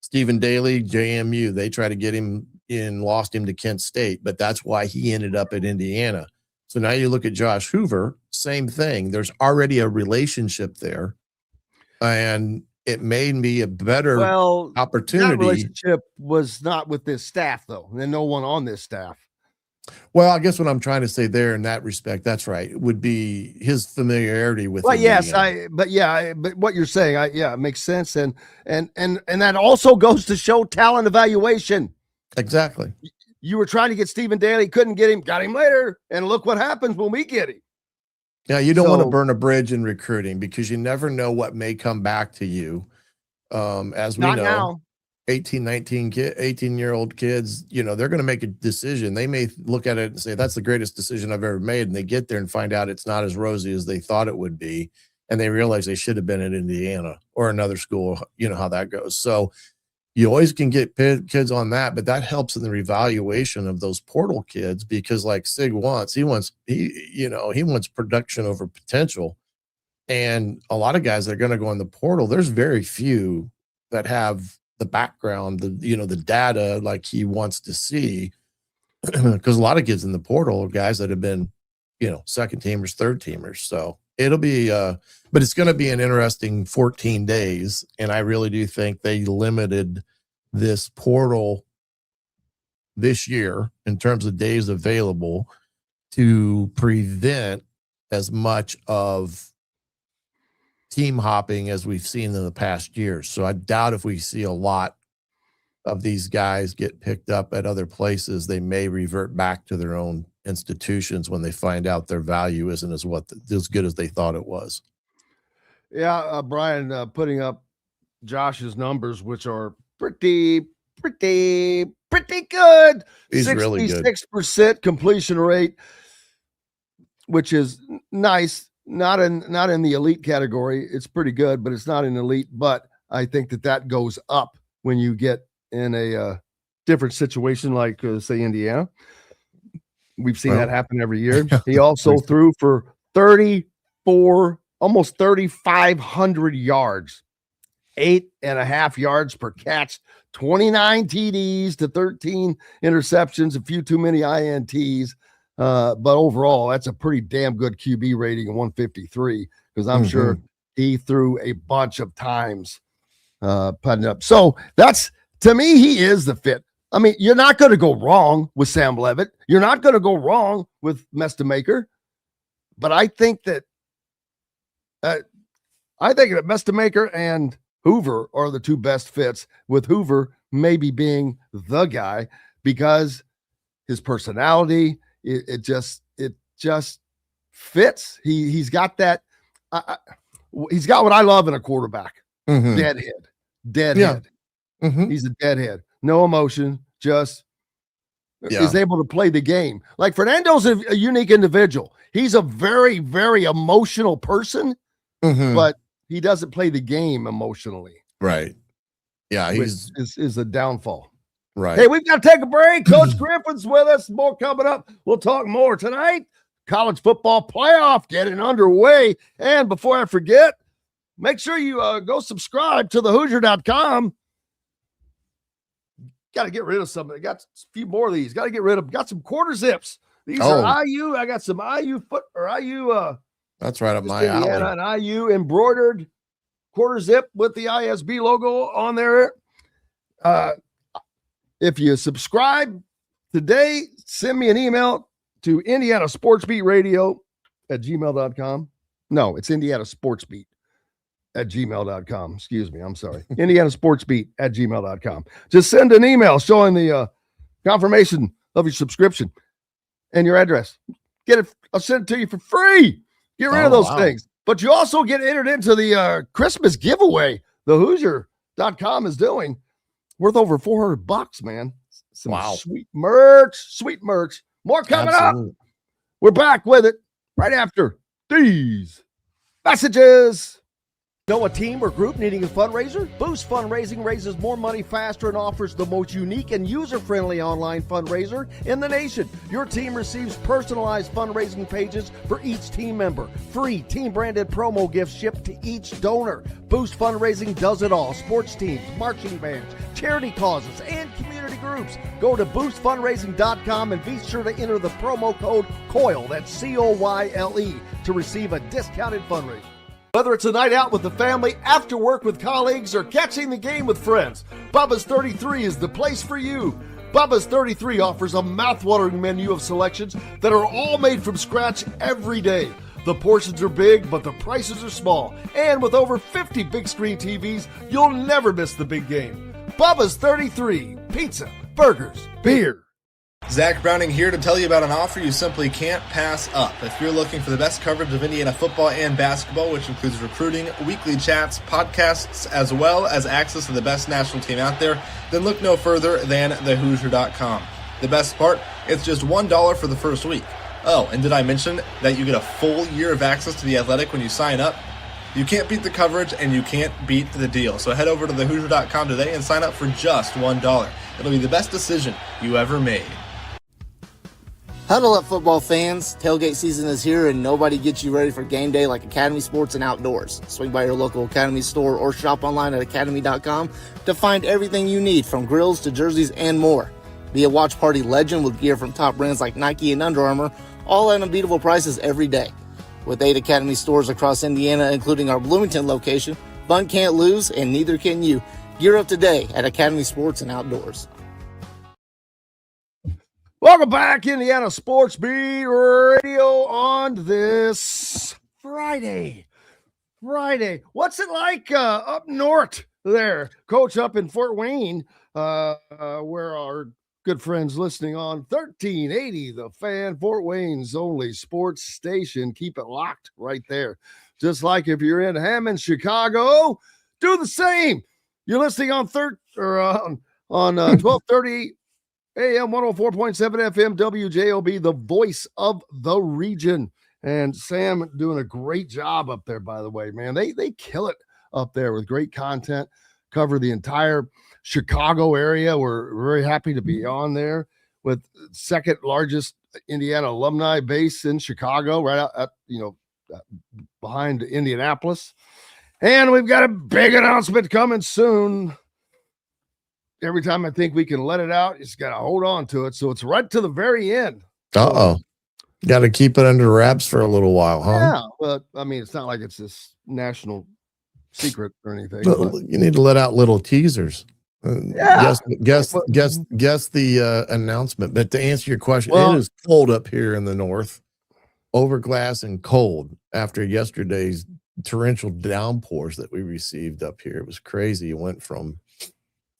Stephen Daly, JMU, they try to get him in, lost him to Kent State, but that's why he ended up at Indiana. So now you look at Josh Hoover, same thing. There's already a relationship there. And it made me a better opportunity. That relationship was not with this staff, though. And no one on this staff. Well, I guess what I'm trying to say there in that respect, that's right, it would be his familiarity with. Well, yes, but what you're saying, it makes sense, and that also goes to show talent evaluation. Exactly. You were trying to get Stephen Daly, couldn't get him, got him later, and look what happens when we get him. Yeah, you don't want to burn a bridge in recruiting because you never know what may come back to you. As we know. Now. 18-year-old kids, they're going to make a decision. They may look at it and say, that's the greatest decision I've ever made. And they get there and find out it's not as rosy as they thought it would be. And they realize they should have been at Indiana or another school. You know how that goes. So you always can get kids on that, but that helps in the revaluation of those portal kids because like Sig wants, he wants production over potential. And a lot of guys that are going to go in the portal, there's very few that have the background, the data like he wants to see, because a lot of kids in the portal are guys that have been, second teamers, third teamers. So it'll be, but it's going to be an interesting 14 days. And I really do think they limited this portal this year in terms of days available to prevent as much of team hopping as we've seen in the past years. So I doubt if we see a lot of these guys get picked up at other places, they may revert back to their own institutions when they find out their value isn't as good as they thought it was. Yeah, Brian putting up Josh's numbers, which are pretty good. He's really good. 66% completion rate, which is nice. Not in the elite category. It's pretty good, but it's not in elite. But I think that goes up when you get in a different situation, like say Indiana. We've seen that happen every year. He also threw for 34, almost 3,500 yards, 8.5 yards per catch, 29 TDs to 13 interceptions, a few too many INTs. But overall, that's a pretty damn good QB rating of 153, because I'm sure he threw a bunch of times putting up. So that's, to me, he is the fit. I mean, you're not going to go wrong with Sam Levitt. You're not going to go wrong with Mestamaker. But I think that Mestamaker and Hoover are the two best fits, with Hoover maybe being the guy because his personality, it just fits. He's got that. He's got what I love in a quarterback. Deadhead. Yeah. He's a deadhead. No emotion. Just is able to play the game. Like Fernando's a unique individual. He's a very, very emotional person, but he doesn't play the game emotionally. Right. Yeah, is the downfall. Right. Hey, we've got to take a break. Coach Griffin's with us. More coming up. We'll talk more tonight. College football playoff getting underway. And before I forget, make sure you go subscribe to thehoosier.com. Got to get rid of some. I got a few more of these. Got to get rid of. Got some quarter zips. These are IU. I got some IU IU. That's right up my alley. An IU embroidered quarter zip with the ISB logo on there. If you subscribe today, send me an email to Indiana Sports Beat Radio at gmail.com. No, it's Indiana Sports Beat at gmail.com. Excuse me. I'm sorry. Indiana Sports Beat at gmail.com. Just send an email showing the confirmation of your subscription and your address. Get it. I'll send it to you for free. Get rid of those things. But you also get entered into the Christmas giveaway the Hoosier.com is doing, worth over $400, man. Some sweet merch. More coming up. We're back with it right after these messages. Know a team or group needing a fundraiser? Boost Fundraising raises more money faster and offers the most unique and user-friendly online fundraiser in the nation. Your team receives personalized fundraising pages for each team member. Free team-branded promo gifts shipped to each donor. Boost Fundraising does it all. Sports teams, marching bands, charity causes, and community groups. Go to boostfundraising.com and be sure to enter the promo code COYLE, that's COYLE, to receive a discounted fundraiser. Whether it's a night out with the family, after work with colleagues, or catching the game with friends, Bubba's 33 is the place for you. Bubba's 33 offers a mouthwatering menu of selections that are all made from scratch every day. The portions are big, but the prices are small. And with over 50 big screen TVs, you'll never miss the big game. Bubba's 33, pizza, burgers, beer. Zach Browning here to tell you about an offer you simply can't pass up. If you're looking for the best coverage of Indiana football and basketball, which includes recruiting, weekly chats, podcasts, as well as access to the best national team out there, then look no further than thehoosier.com. The best part, it's just $1 for the first week. Oh, and did I mention that you get a full year of access to The Athletic when you sign up? You can't beat the coverage and you can't beat the deal. So head over to thehoosier.com today and sign up for just $1. It'll be the best decision you ever made. Huddle up, football fans. Tailgate season is here, and nobody gets you ready for game day like Academy Sports and Outdoors. Swing by your local Academy store or shop online at academy.com to find everything you need, from grills to jerseys and more. Be a watch party legend with gear from top brands like Nike and Under Armour, all at unbeatable prices every day. With 8 Academy stores across Indiana, including our Bloomington location, fun can't lose, and neither can you. Gear up today at Academy Sports and Outdoors. Welcome back, Indiana Sports Beat Radio on this Friday. What's it like up north there, Coach, up in Fort Wayne, where our good friends listening on 1380, The Fan, Fort Wayne's only sports station. Keep it locked right there. Just like if you're in Hammond, Chicago, do the same. You're listening on 1230 AM 104.7 FM WJOB, the voice of the region. And Sam doing a great job up there, by the way, man. They kill it up there with great content, cover the entire Chicago area. We're very happy to be on there with second largest Indiana alumni base in Chicago, right out at, behind Indianapolis. And we've got a big announcement coming soon. Every time I think we can let it out, it's got to hold on to it. So it's right to the very end. Uh-oh. Got to keep it under wraps for a little while, huh? Yeah, but I mean, it's not like it's this national secret or anything. But you need to let out little teasers. Guess the announcement. But to answer your question, it is cold up here in the north, overcast and cold after yesterday's torrential downpours that we received up here. It was crazy. It went from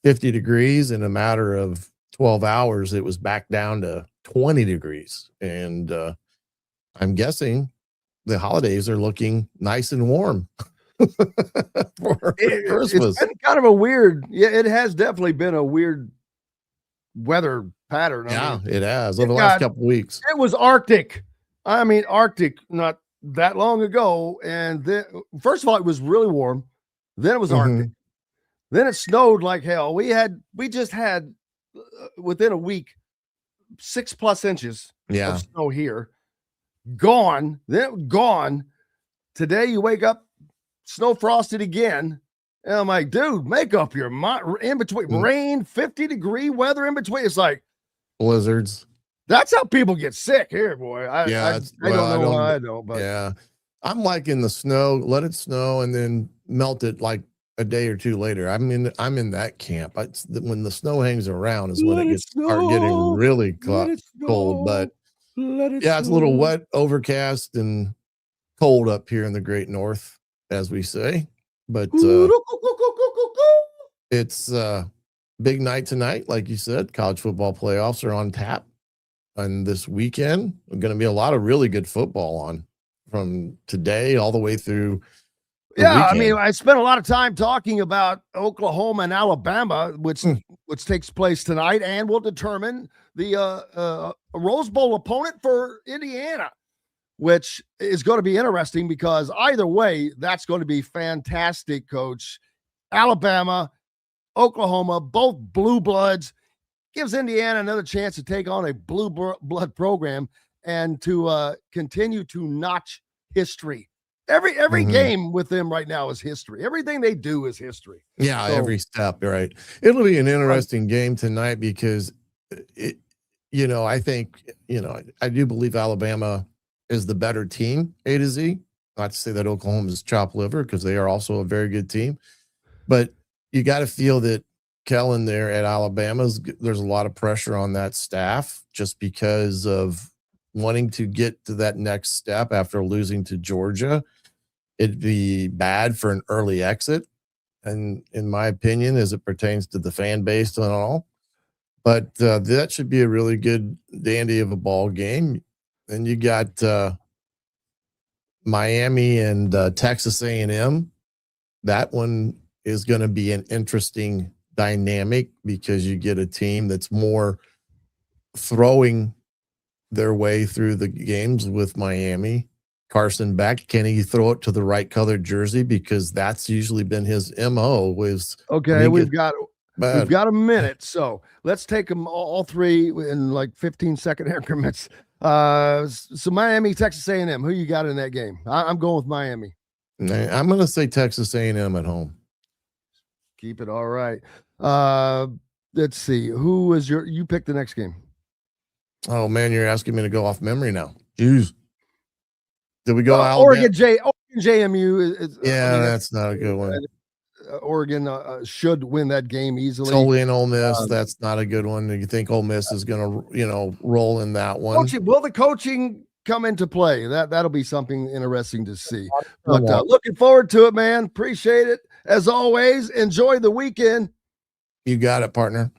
50 degrees in a matter of 12 hours. It was back down to 20 degrees. And I'm guessing the holidays are looking nice and warm for Christmas. It's been kind of a weird, it has definitely been a weird weather pattern. Yeah, it has over the last couple of weeks. It was Arctic. I mean, Arctic not that long ago. And then, first of all, it was really warm. Then it was Arctic. Then it snowed like hell. We just had within a week 6+ inches of snow here. Gone. Then gone. Today you wake up, snow frosted again. And I'm like, dude, make up your mind. In between rain, 50-degree weather in between. It's like blizzards. That's how people get sick here, boy. I don't know why I don't, but yeah. I'm like in the snow, let it snow and then melt it like a day or two later. I'm in that camp. When the snow hangs around is when it start getting really cold. But it's a little wet, overcast, and cold up here in the Great North, as we say. But it's big night tonight, like you said. College football playoffs are on tap, and this weekend going to be a lot of really good football on from today all the way through. I mean, I spent a lot of time talking about Oklahoma and Alabama, which takes place tonight and will determine the Rose Bowl opponent for Indiana, which is going to be interesting because either way, that's going to be fantastic, Coach. Alabama, Oklahoma, both blue bloods, gives Indiana another chance to take on a blue blood program and to continue to notch history. Every game with them right now is history. Everything they do is history. Yeah, every step, right. It'll be an interesting game tonight because I think, I do believe Alabama is the better team, A to Z. Not to say that Oklahoma is chopped liver because they are also a very good team. But you got to feel that Kellen there at Alabama's, there's a lot of pressure on that staff just because of wanting to get to that next step after losing to Georgia. It'd be bad for an early exit, and in my opinion, as it pertains to the fan base and all. But that should be a really good dandy of a ball game. Then you got Miami and Texas A&M. That one is going to be an interesting dynamic because you get a team that's more throwing their way through the games with Miami. Carson Beck, can he throw it to the right colored jersey? Because that's usually been his MO. We've got a minute, so let's take them all three in like 15-second increments. So Miami, Texas A&M, who you got in that game? I'm going with Miami. I'm going to say Texas A&M at home. Keep it all right. Let's see. Who is you pick the next game? Oh man, you're asking me to go off memory now. Jeez. Did we go out? Oregon JMU. That's not a good one. Oregon should win that game easily. Solely in Ole Miss. That's not a good one. You think Ole Miss is going to, roll in that one? Will the coaching come into play? That'll be something interesting to see. But looking forward to it, man. Appreciate it as always. Enjoy the weekend. You got it, partner.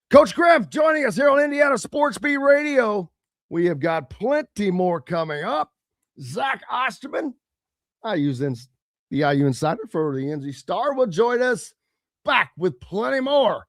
Coach Griff joining us here on Indiana Sports Beat Radio. We have got plenty more coming up. Zach Osterman, the IU Insider for the NZ Star, will join us back with plenty more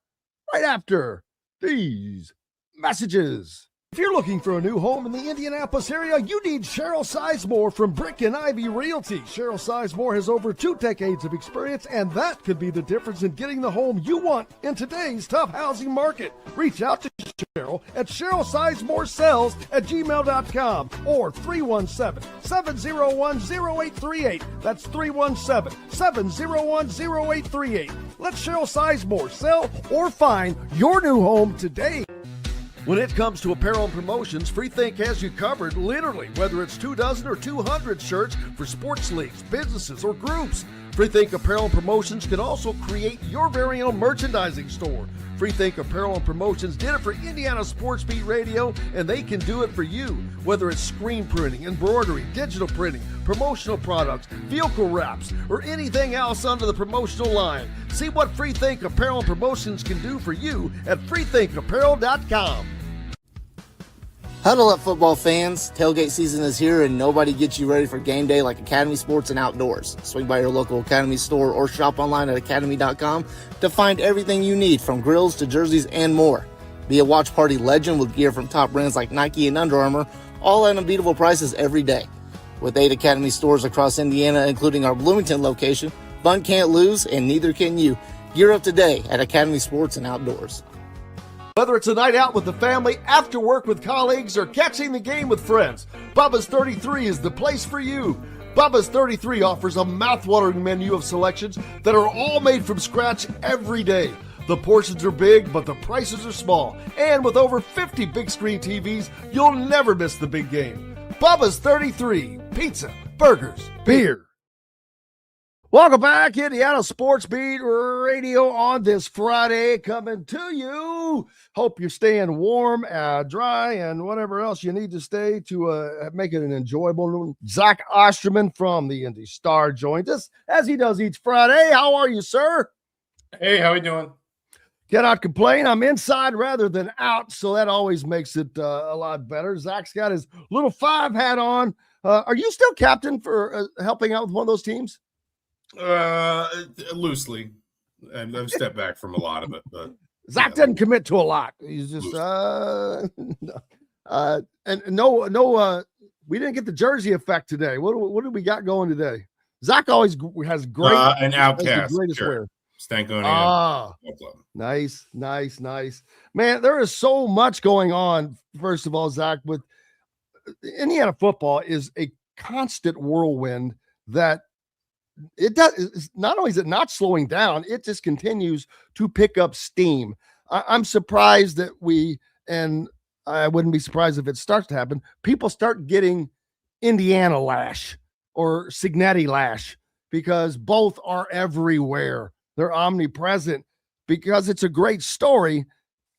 right after these messages. If you're looking for a new home in the Indianapolis area, you need Cheryl Sizemore from Brick and Ivy Realty. Cheryl Sizemore has over 2 decades of experience, and that could be the difference in getting the home you want in today's tough housing market. Reach out to Cheryl at CherylSizemore@gmail.com or 317-701-0838. That's 317-701-0838. Let Cheryl Sizemore sell or find your new home today. When it comes to apparel and promotions, FreeThink has you covered, literally, whether it's 24 or 200 shirts for sports leagues, businesses, or groups. FreeThink Apparel and Promotions can also create your very own merchandising store. FreeThink Apparel and Promotions did it for Indiana Sports Beat Radio, and they can do it for you. Whether it's screen printing, embroidery, digital printing, promotional products, vehicle wraps, or anything else under the promotional line. See what FreeThink Apparel and Promotions can do for you at freethinkapparel.com. Huddle up, football fans. Tailgate season is here, and nobody gets you ready for game day like Academy Sports and Outdoors. Swing by your local Academy store or shop online at academy.com to find everything you need, from grills to jerseys and more. Be a watch party legend with gear from top brands like Nike and Under Armour, all at unbeatable prices every day. With 8 Academy stores across Indiana, including our Bloomington location, fun can't lose, and neither can you. Gear up today at Academy Sports and Outdoors. Whether it's a night out with the family, after work with colleagues, or catching the game with friends, Bubba's 33 is the place for you. Bubba's 33 offers a mouthwatering menu of selections that are all made from scratch every day. The portions are big, but the prices are small. And with over 50 big screen TVs, you'll never miss the big game. Bubba's 33, pizza, burgers, beer. Welcome back, Indiana Sports Beat Radio on this Friday, coming to you. Hope you're staying warm, dry, and whatever else you need to stay to make it an enjoyable. Zach Osterman from the Indy Star joins us as he does each Friday. How are you, sir? Hey, how are you doing? Cannot complain. I'm inside rather than out, so that always makes it a lot better. Zach's got his little 5 hat on. Are you still captain for helping out with one of those teams? Loosely. I've stepped back from a lot of it, but Zach doesn't commit to a lot. He's just and no we didn't get the jersey effect today. What do we got going today? Zach always has great an outcast. Greatest wear. Stankonia. Nice. Man, there is so much going on. First of all, Zach, with Indiana football is a constant whirlwind that not only is it not slowing down, it just continues to pick up steam. I'm surprised that and I wouldn't be surprised if it starts to happen, people start getting Indiana lash or Signetti lash because both are everywhere. They're omnipresent because it's a great story.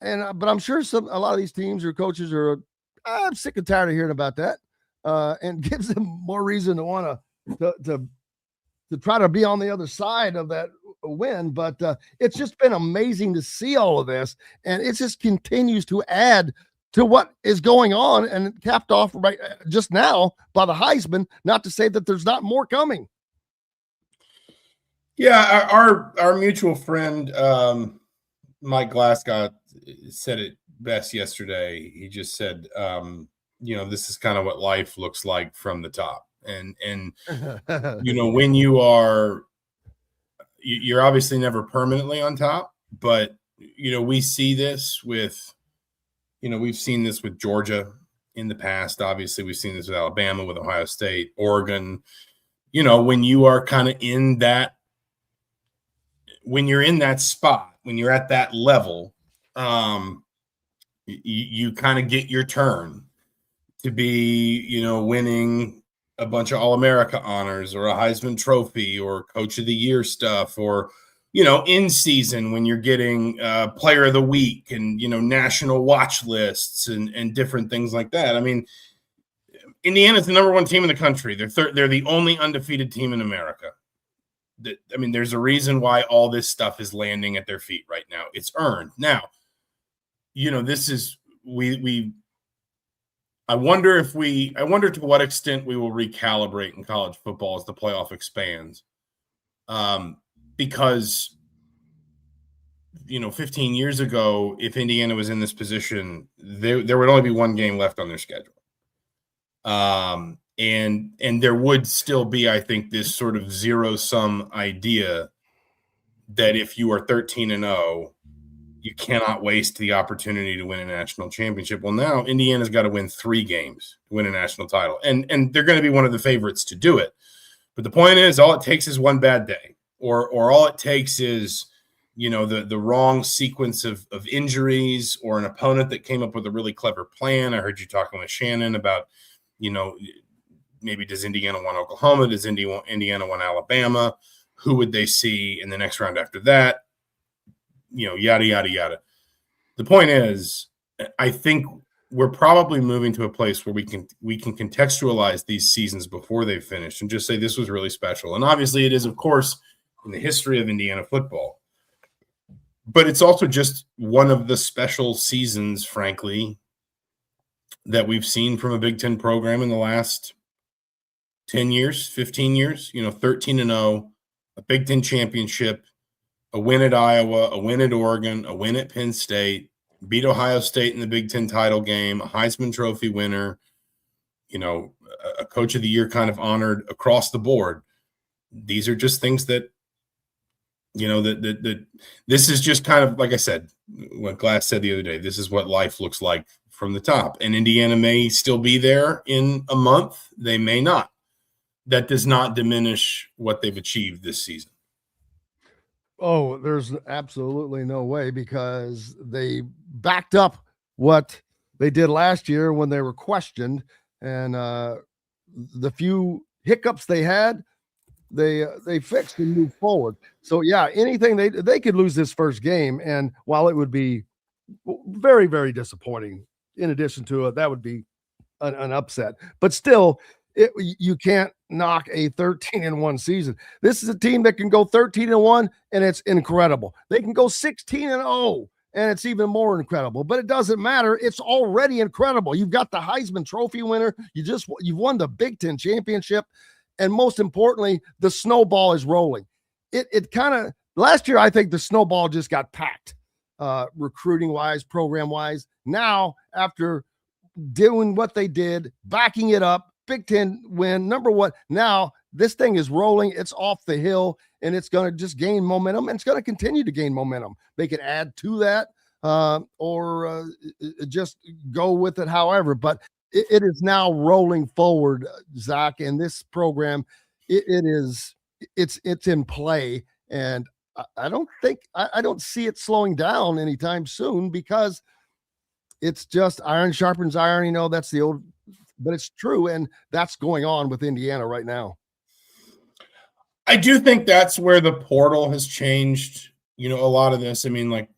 But I'm sure a lot of these teams or coaches are, I'm sick and tired of hearing about that. And gives them more reason to want to try to be on the other side of that win. But it's just been amazing to see all of this. And it just continues to add to what is going on, and capped off right just now by the Heisman, not to say that there's not more coming. Yeah, our mutual friend, Mike Glasgow, said it best yesterday. He just said, this is kind of what life looks like from the top. And when you're obviously never permanently on top, but, we see this with, we've seen this with Georgia in the past. Obviously, we've seen this with Alabama, with Ohio State, Oregon. When you are kind of in that, when you're in that spot, when you're at that level, you kind of get your turn to be, winning a bunch of All-America honors or a Heisman Trophy or Coach of the Year stuff, or, in season when you're getting Player of the Week and, national watch lists and different things like that. I mean, Indiana's the number 1 team in the country. They're the only undefeated team in America. There's a reason why all this stuff is landing at their feet right now. It's earned. Now, this is I wonder to what extent we will recalibrate in college football as the playoff expands. Because 15 years ago, if Indiana was in this position, there would only be 1 game left on their schedule. And there would still be, I think, this sort of zero-sum idea that if you are 13-0, you cannot waste the opportunity to win a national championship. Well, now Indiana's got to win 3 games to win a national title, and they're going to be one of the favorites to do it. But the point is, all it takes is one bad day, or all it takes is, the wrong sequence of injuries, or an opponent that came up with a really clever plan. I heard you talking with Shannon about, maybe does Indiana want Oklahoma? Does Indiana want Alabama? Who would they see in the next round after that? Yada, yada, yada. The point is, I think we're probably moving to a place where we can contextualize these seasons before they've finished and just say this was really special. And obviously it is, of course, in the history of Indiana football. But it's also just one of the special seasons, frankly, that we've seen from a Big Ten program in the last 10 years, 15 years, 13-0, a Big Ten championship, a win at Iowa, a win at Oregon, a win at Penn State, beat Ohio State in the Big Ten title game, a Heisman Trophy winner, a Coach of the Year kind of honored across the board. These are just things that, that this is just kind of, like I said, what Glass said the other day, this is what life looks like from the top. And Indiana may still be there in a month. They may not. That does not diminish what they've achieved this season. Oh, there's absolutely no way, because they backed up what they did last year when they were questioned, and the few hiccups they had, they fixed and moved forward. So yeah, anything they could lose this first game, and while it would be very, very disappointing, in addition to it, that would be an upset, but still, you can't knock a 13-1 season. This is a team that can go 13-1, and it's incredible. They can go 16-0, and it's even more incredible. But it doesn't matter. It's already incredible. You've got the Heisman Trophy winner. You've won the Big Ten championship, and most importantly, the snowball is rolling. It kind of last year, I think the snowball just got packed, recruiting wise, program wise. Now, after doing what they did, backing it up, Big Ten win, number one. Now this thing is rolling. It's off the hill, and it's going to just gain momentum, and it's going to continue to gain momentum. They can add to that or just go with it however, but it is now rolling forward, Zach, and this program, it's in play, and I don't see it slowing down anytime soon, because it's just iron sharpens iron. That's the old, but it's true. And that's going on with Indiana right now. I do think that's where the portal has changed, a lot of this. I mean, like,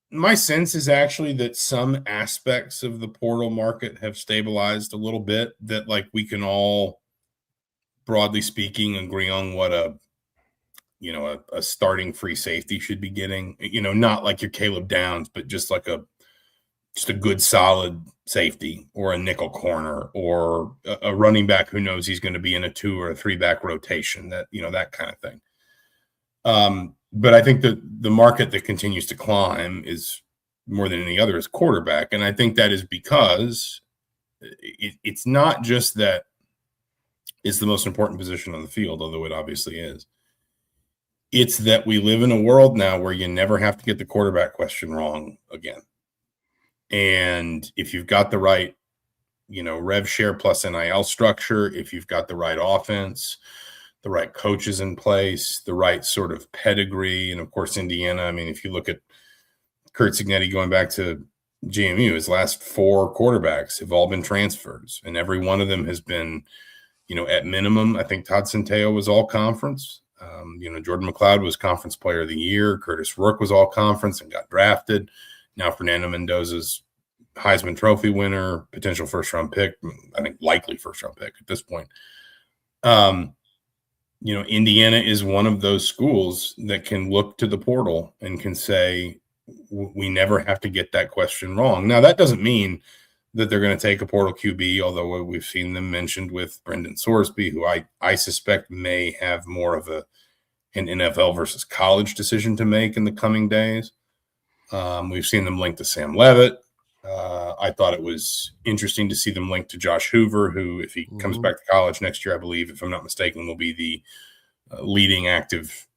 my sense is actually that some aspects of the portal market have stabilized a little bit, that like we can all, broadly speaking, agree on what a starting free safety should be getting, not like your Caleb Downs, but just like a good solid safety, or a nickel corner, or a running back who knows he's going to be in a 2 or a 3 back rotation, that kind of thing. But I think that the market that continues to climb is, more than any other, is quarterback. And I think that is because it's not just that it's the most important position on the field, although it obviously is. It's that we live in a world now where you never have to get the quarterback question wrong again. And if you've got the right, rev share plus NIL structure, if you've got the right offense, the right coaches in place, the right sort of pedigree, and of course, Indiana, I mean, if you look at Kurt Cignetti going back to JMU, his last 4 quarterbacks have all been transfers, and every one of them has been, at minimum, I think Todd Centeio was all conference. Jordan McLeod was conference player of the year. Curtis Rourke was all conference and got drafted. Now Fernando Mendoza's Heisman Trophy winner, potential first-round pick, I think likely first-round pick at this point. Indiana is one of those schools that can look to the portal and can say, we never have to get that question wrong. Now, that doesn't mean that they're going to take a portal QB, although we've seen them mentioned with Brendan Sorsby, who I suspect may have more of an NFL versus college decision to make in the coming days. We've seen them linked to Sam Leavitt. I thought it was interesting to see them linked to Josh Hoover, who, if he comes back to college next year, I believe, if I'm not mistaken, will be the leading active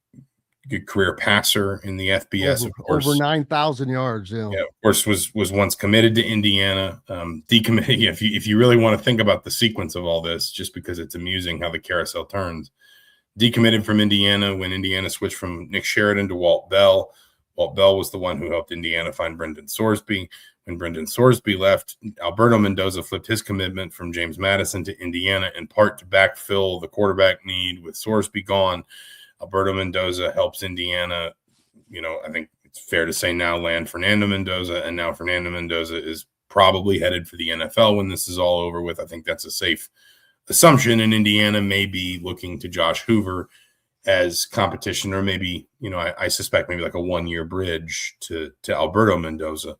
career passer in the FBS. Over 9,000 yards. Yeah, of course, was once committed to Indiana. Decommitted. If you really want to think about the sequence of all this, just because it's amusing how the carousel turns. Decommitted from Indiana when Indiana switched from Nick Sheridan to Walt Bell. Walt Bell was the one who helped Indiana find Brendan Sorsby. When Brendan Sorsby left, Alberto Mendoza flipped his commitment from James Madison to Indiana, in part to backfill the quarterback need with Sorsby gone. Alberto Mendoza helps Indiana, I think it's fair to say now, land Fernando Mendoza, and now Fernando Mendoza is probably headed for the NFL when this is all over with. I think that's a safe assumption, and Indiana may be looking to Josh Hoover as competition, or maybe, I suspect maybe like a 1-year bridge to Alberto Mendoza.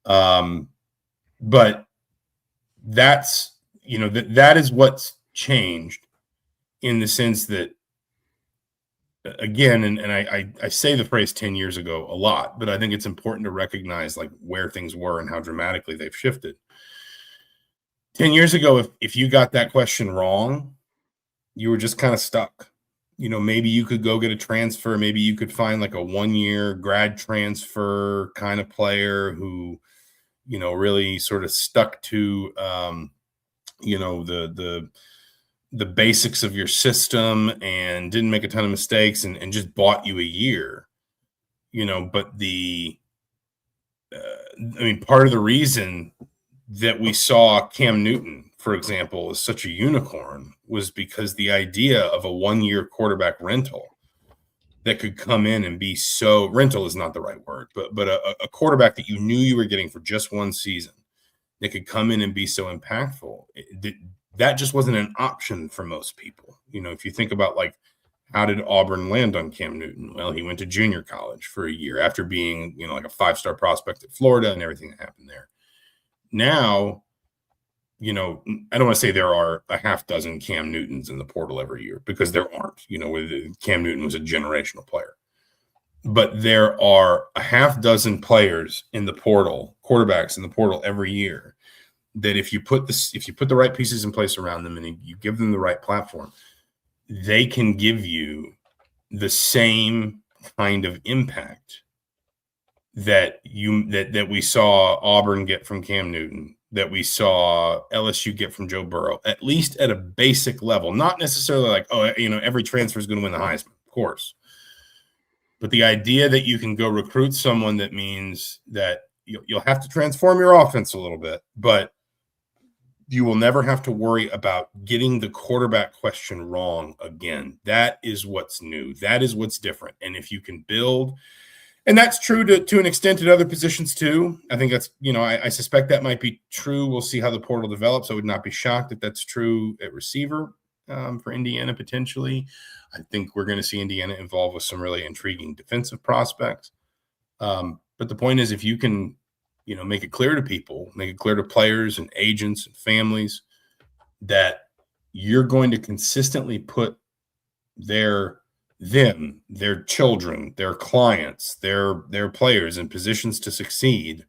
But that's, that is what's changed, in the sense that again, and I say the phrase 10 years ago a lot, but I think it's important to recognize like where things were and how dramatically they've shifted. 10 years ago, if you got that question wrong, you were just kind of stuck. Maybe you could go get a transfer. Maybe you could find like a 1-year grad transfer kind of player who, really sort of stuck to, the basics of your system and didn't make a ton of mistakes and just bought you a year, but part of the reason that we saw Cam Newton, for example, as such a unicorn was because the idea of a 1-year quarterback rental that could come in and be so rental is not the right word, but a quarterback that you knew you were getting for just one season that could come in and be so impactful. That just wasn't an option for most people. If you think about like, how did Auburn land on Cam Newton? Well, he went to junior college for a year after being, like a 5-star prospect at Florida and everything that happened there. Now, I don't want to say there are a half dozen Cam Newtons in the portal every year because there aren't, Cam Newton was a generational player. But there are a half dozen players in the portal, quarterbacks in the portal every year that if you put the right pieces in place around them and you give them the right platform, they can give you the same kind of impact that we saw Auburn get from Cam Newton, that we saw LSU get from Joe Burrow, at least at a basic level. Not necessarily like, every transfer is going to win the Heisman, of course. But the idea that you can go recruit someone that means that you'll have to transform your offense a little bit, but you will never have to worry about getting the quarterback question wrong again. That is what's new. That is what's different. And if you can build – and that's true to an extent at other positions too. I think that's, I suspect that might be true. We'll see how the portal develops. I would not be shocked if that's true at receiver for Indiana potentially. I think we're going to see Indiana involved with some really intriguing defensive prospects. But the point is, if you can, make it clear to people, make it clear to players and agents and families that you're going to consistently put their children, their clients, their players in positions to succeed,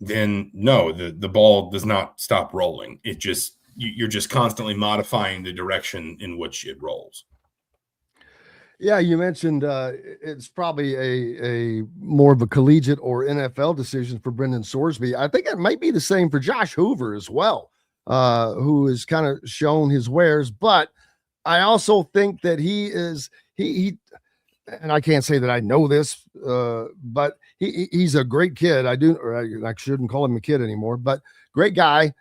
then no, the ball does not stop rolling. It just, you're just constantly modifying the direction in which it rolls. Yeah, you mentioned it's probably a more of a collegiate or NFL decision for Brendan Sorsby. I think it might be the same for Josh Hoover as well, who has kind of shown his wares, but I also think that he and I can't say that I know this, but he's a great kid. I shouldn't call him a kid anymore, but great guy,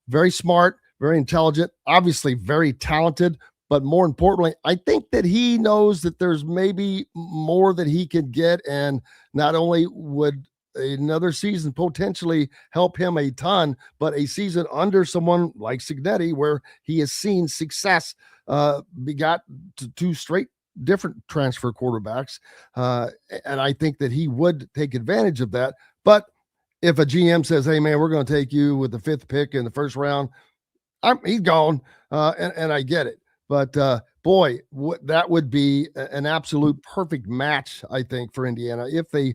very smart, very intelligent, obviously very talented. But more importantly, I think that he knows that there's maybe more that he could get. And not only would another season potentially help him a ton, but a season under someone like Cignetti, where he has seen success, got to 2 straight different transfer quarterbacks. And I think that he would take advantage of that. But if a GM says, hey man, we're going to take you with the 5th pick in the first round, he's gone. And I get it. But boy, that would be an absolute perfect match, I think, for Indiana if they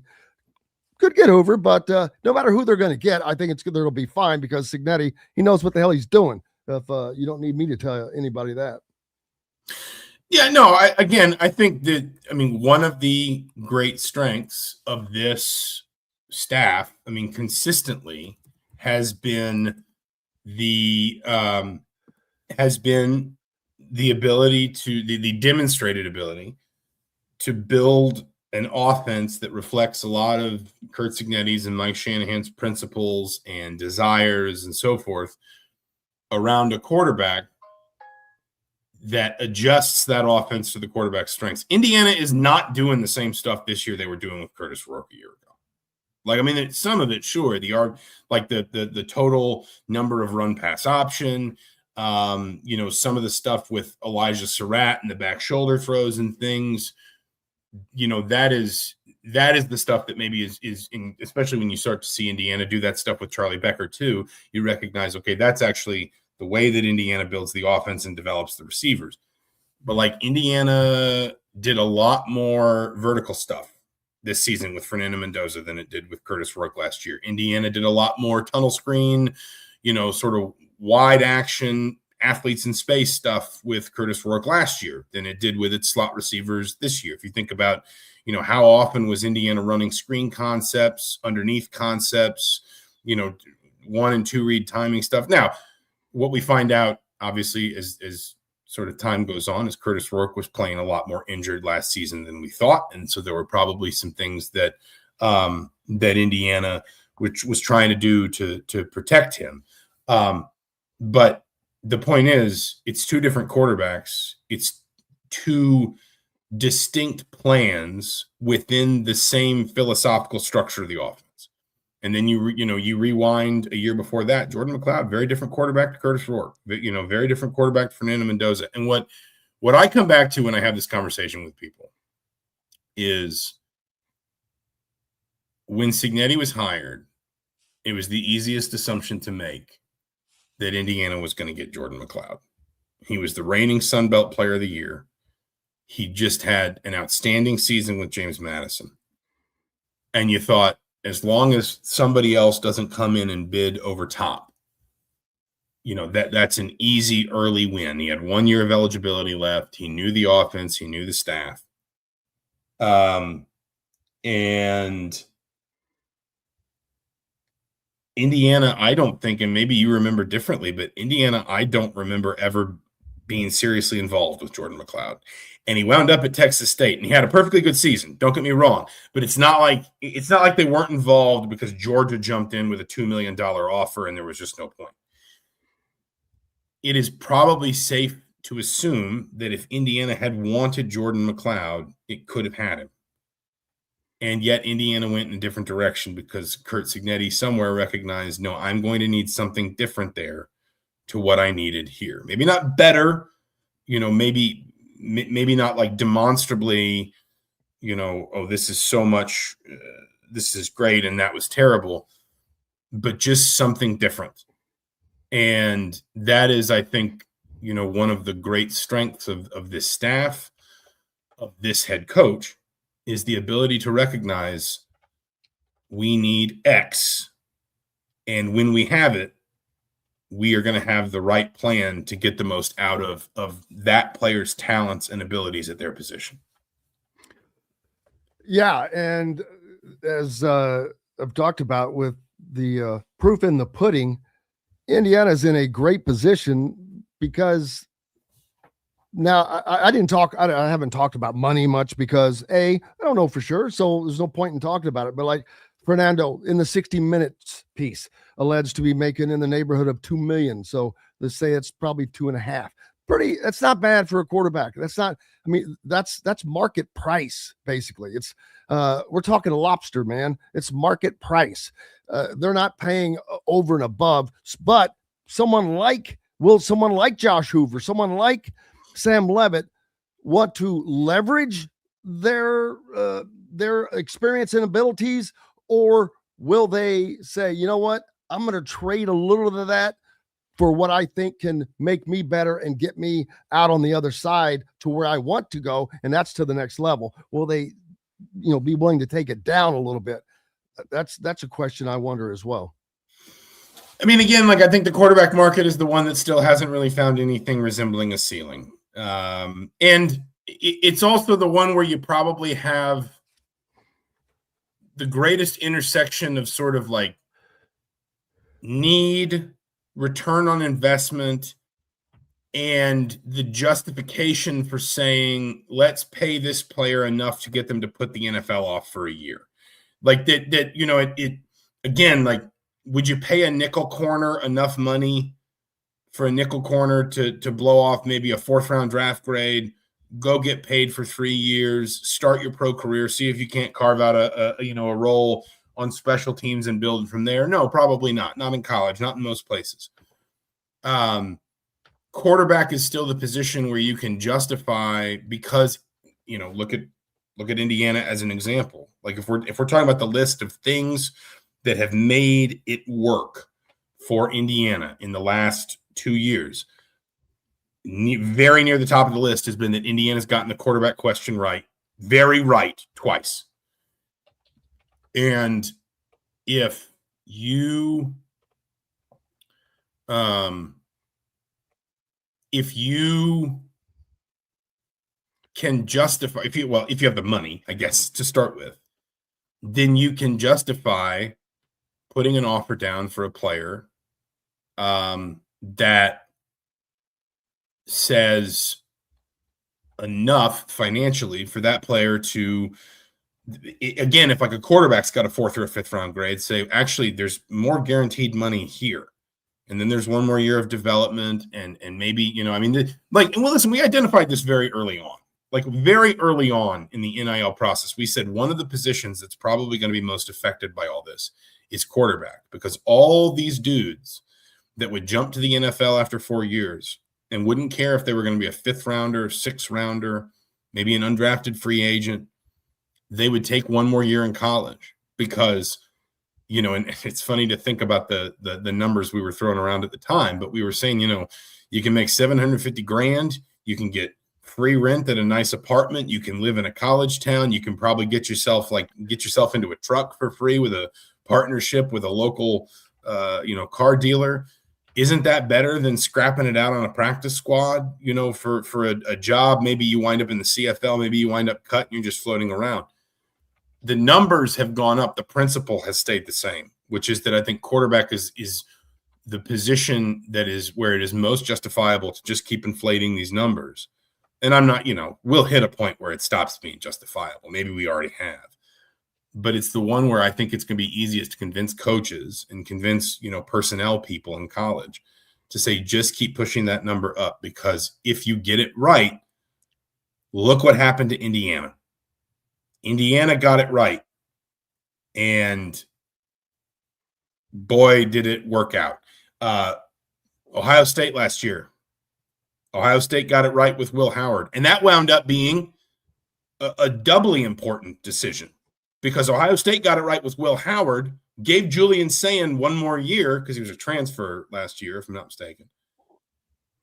could get over. But no matter who they're going to get, I think they'll be fine because Cignetti, he knows what the hell he's doing. If you don't need me to tell anybody that. Yeah, no, I think that, one of the great strengths of this staff, consistently has been the ability the demonstrated ability to build an offense that reflects a lot of Kurt Cignetti's and Mike Shanahan's principles and desires and so forth around a quarterback that adjusts that offense to the quarterback's strengths. Indiana is not doing the same stuff this year they were doing with Curtis Rourke a year ago. Some of it, sure, the total number of run pass option, some of the stuff with Elijah Surratt and the back shoulder throws and things, that is the stuff that maybe is in, especially when you start to see Indiana do that stuff with Charlie Becker too, you recognize, okay, that's actually the way that Indiana builds the offense and develops the receivers. But Indiana, did a lot more vertical stuff this season with Fernando Mendoza than it did with Curtis Rourke last year. Indiana did a lot more tunnel screen, sort of wide action, athletes in space stuff with Curtis Rourke last year than it did with its slot receivers this year. If you think about, how often was Indiana running screen concepts, underneath concepts, 1 and 2 read timing stuff. Now, what we find out, obviously, as sort of time goes on, is Curtis Rourke was playing a lot more injured last season than we thought. And so there were probably some things that that Indiana which was trying to do to protect him. But the point is, it's 2 different quarterbacks. It's 2 distinct plans within the same philosophical structure of the offense. And then you rewind a year before that, Jordan McLeod, very different quarterback to Curtis Rourke, very different quarterback to Fernando Mendoza. And what I come back to when I have this conversation with people is when Cignetti was hired, it was the easiest assumption to make that Indiana was going to get Jordan McLeod. He was the reigning Sun Belt Player of the Year. He just had an outstanding season with James Madison. And you thought, as long as somebody else doesn't come in and bid over top, that's an easy early win. He had 1 year of eligibility left. He knew the offense. He knew the staff. And Indiana, I don't think, and maybe you remember differently, but Indiana, I don't remember ever being seriously involved with Jordan McLeod. And he wound up at Texas State, and he had a perfectly good season. Don't get me wrong, but it's not like they weren't involved because Georgia jumped in with a $2 million offer and there was just no point. It is probably safe to assume that if Indiana had wanted Jordan McLeod, it could have had him. And yet Indiana went in a different direction because Curt Cignetti somewhere recognized, no, I'm going to need something different there to what I needed here. Maybe not better, maybe not like demonstrably, this is so much, this is great and that was terrible, but just something different. And that is, I think, one of the great strengths of this staff, of this head coach, is the ability to recognize we need X. And when we have it, we are going to have the right plan to get the most out of that player's talents and abilities at their position. Yeah, and as I've talked about with the proof in the pudding, Indiana's in a great position because now I haven't talked about money much because I don't know for sure, so there's no point in talking about it. But like Fernando in the 60 Minutes piece, alleged to be making in the neighborhood of $2 million. So let's say it's probably 2.5. That's not bad for a quarterback. That's market price. Basically. It's we're talking lobster, man. It's market price. They're not paying over and above, but someone like Josh Hoover, someone like Sam Levitt want to leverage their experience and abilities, or will they say, you know what, I'm going to trade a little of that for what I think can make me better and get me out on the other side to where I want to go, and that's to the next level. Will they, be willing to take it down a little bit? That's a question I wonder as well. I mean, again, I think the quarterback market is the one that still hasn't really found anything resembling a ceiling. And it's also the one where you probably have the greatest intersection of sort of like need, return on investment, and the justification for saying, let's pay this player enough to get them to put the NFL off for a year. Like that, again, like, would you pay a nickel corner enough money for a nickel corner to blow off maybe a 4th round draft grade, go get paid for 3 years, start your pro career, see if you can't carve out a role on special teams and build from there? No, probably not. Not in college, not in most places. Quarterback is still the position where you can justify, because, look at Indiana as an example. Like if we're talking about the list of things that have made it work for Indiana in the last 2 years, very near the top of the list has been that Indiana's gotten the quarterback question right, very right, twice. And if you can justify, if you have the money, I guess, to start with, then you can justify putting an offer down for a player that says enough financially for that player to, again, if like a quarterback's got a 4th or a 5th round grade, say, actually, there's more guaranteed money here. And then there's one more year of development and maybe, listen, we identified this very early on. Like very early on in the NIL process, we said one of the positions that's probably going to be most affected by all this is quarterback, because all these dudes that would jump to the NFL after 4 years and wouldn't care if they were going to be a 5th rounder, 6th rounder, maybe an undrafted free agent, they would take one more year in college because, and it's funny to think about the numbers we were throwing around at the time, but we were saying, you can make $750,000, you can get free rent at a nice apartment, you can live in a college town, you can probably get yourself into a truck for free with a partnership with a local car dealer. Isn't that better than scrapping it out on a practice squad, for a job? Maybe you wind up in the CFL, maybe you wind up cut and you're just floating around. The numbers have gone up. The principle has stayed the same, which is that I think quarterback is the position that is where it is most justifiable to just keep inflating these numbers. And I'm not, we'll hit a point where it stops being justifiable. Maybe we already have. But it's the one where I think it's going to be easiest to convince coaches and convince, personnel people in college to say, just keep pushing that number up, because if you get it right, look what happened to Indiana. Indiana got it right. And boy, did it work out. Ohio State last year. Ohio State got it right with Will Howard. And that wound up being a doubly important decision, because Ohio State got it right with Will Howard, gave Julian Sayin one more year because he was a transfer last year, if I'm not mistaken.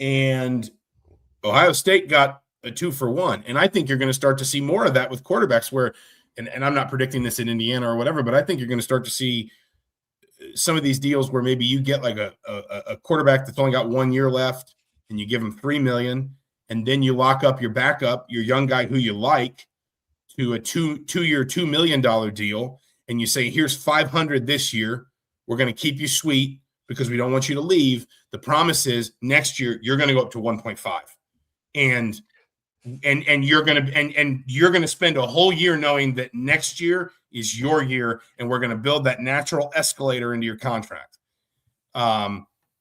And Ohio State got a 2-for-1. And I think you're going to start to see more of that with quarterbacks where, and I'm not predicting this in Indiana or whatever, but I think you're going to start to see some of these deals where maybe you get like a quarterback that's only got 1 year left and you give him $3 million, and then you lock up your backup, your young guy who you like, to a two-year, $2 million deal, and you say, here's $500 this year. We're going to keep you sweet because we don't want you to leave. The promise is next year you're going to go up to 1.5, and you're going to spend a whole year knowing that next year is your year, and we're going to build that natural escalator into your contract.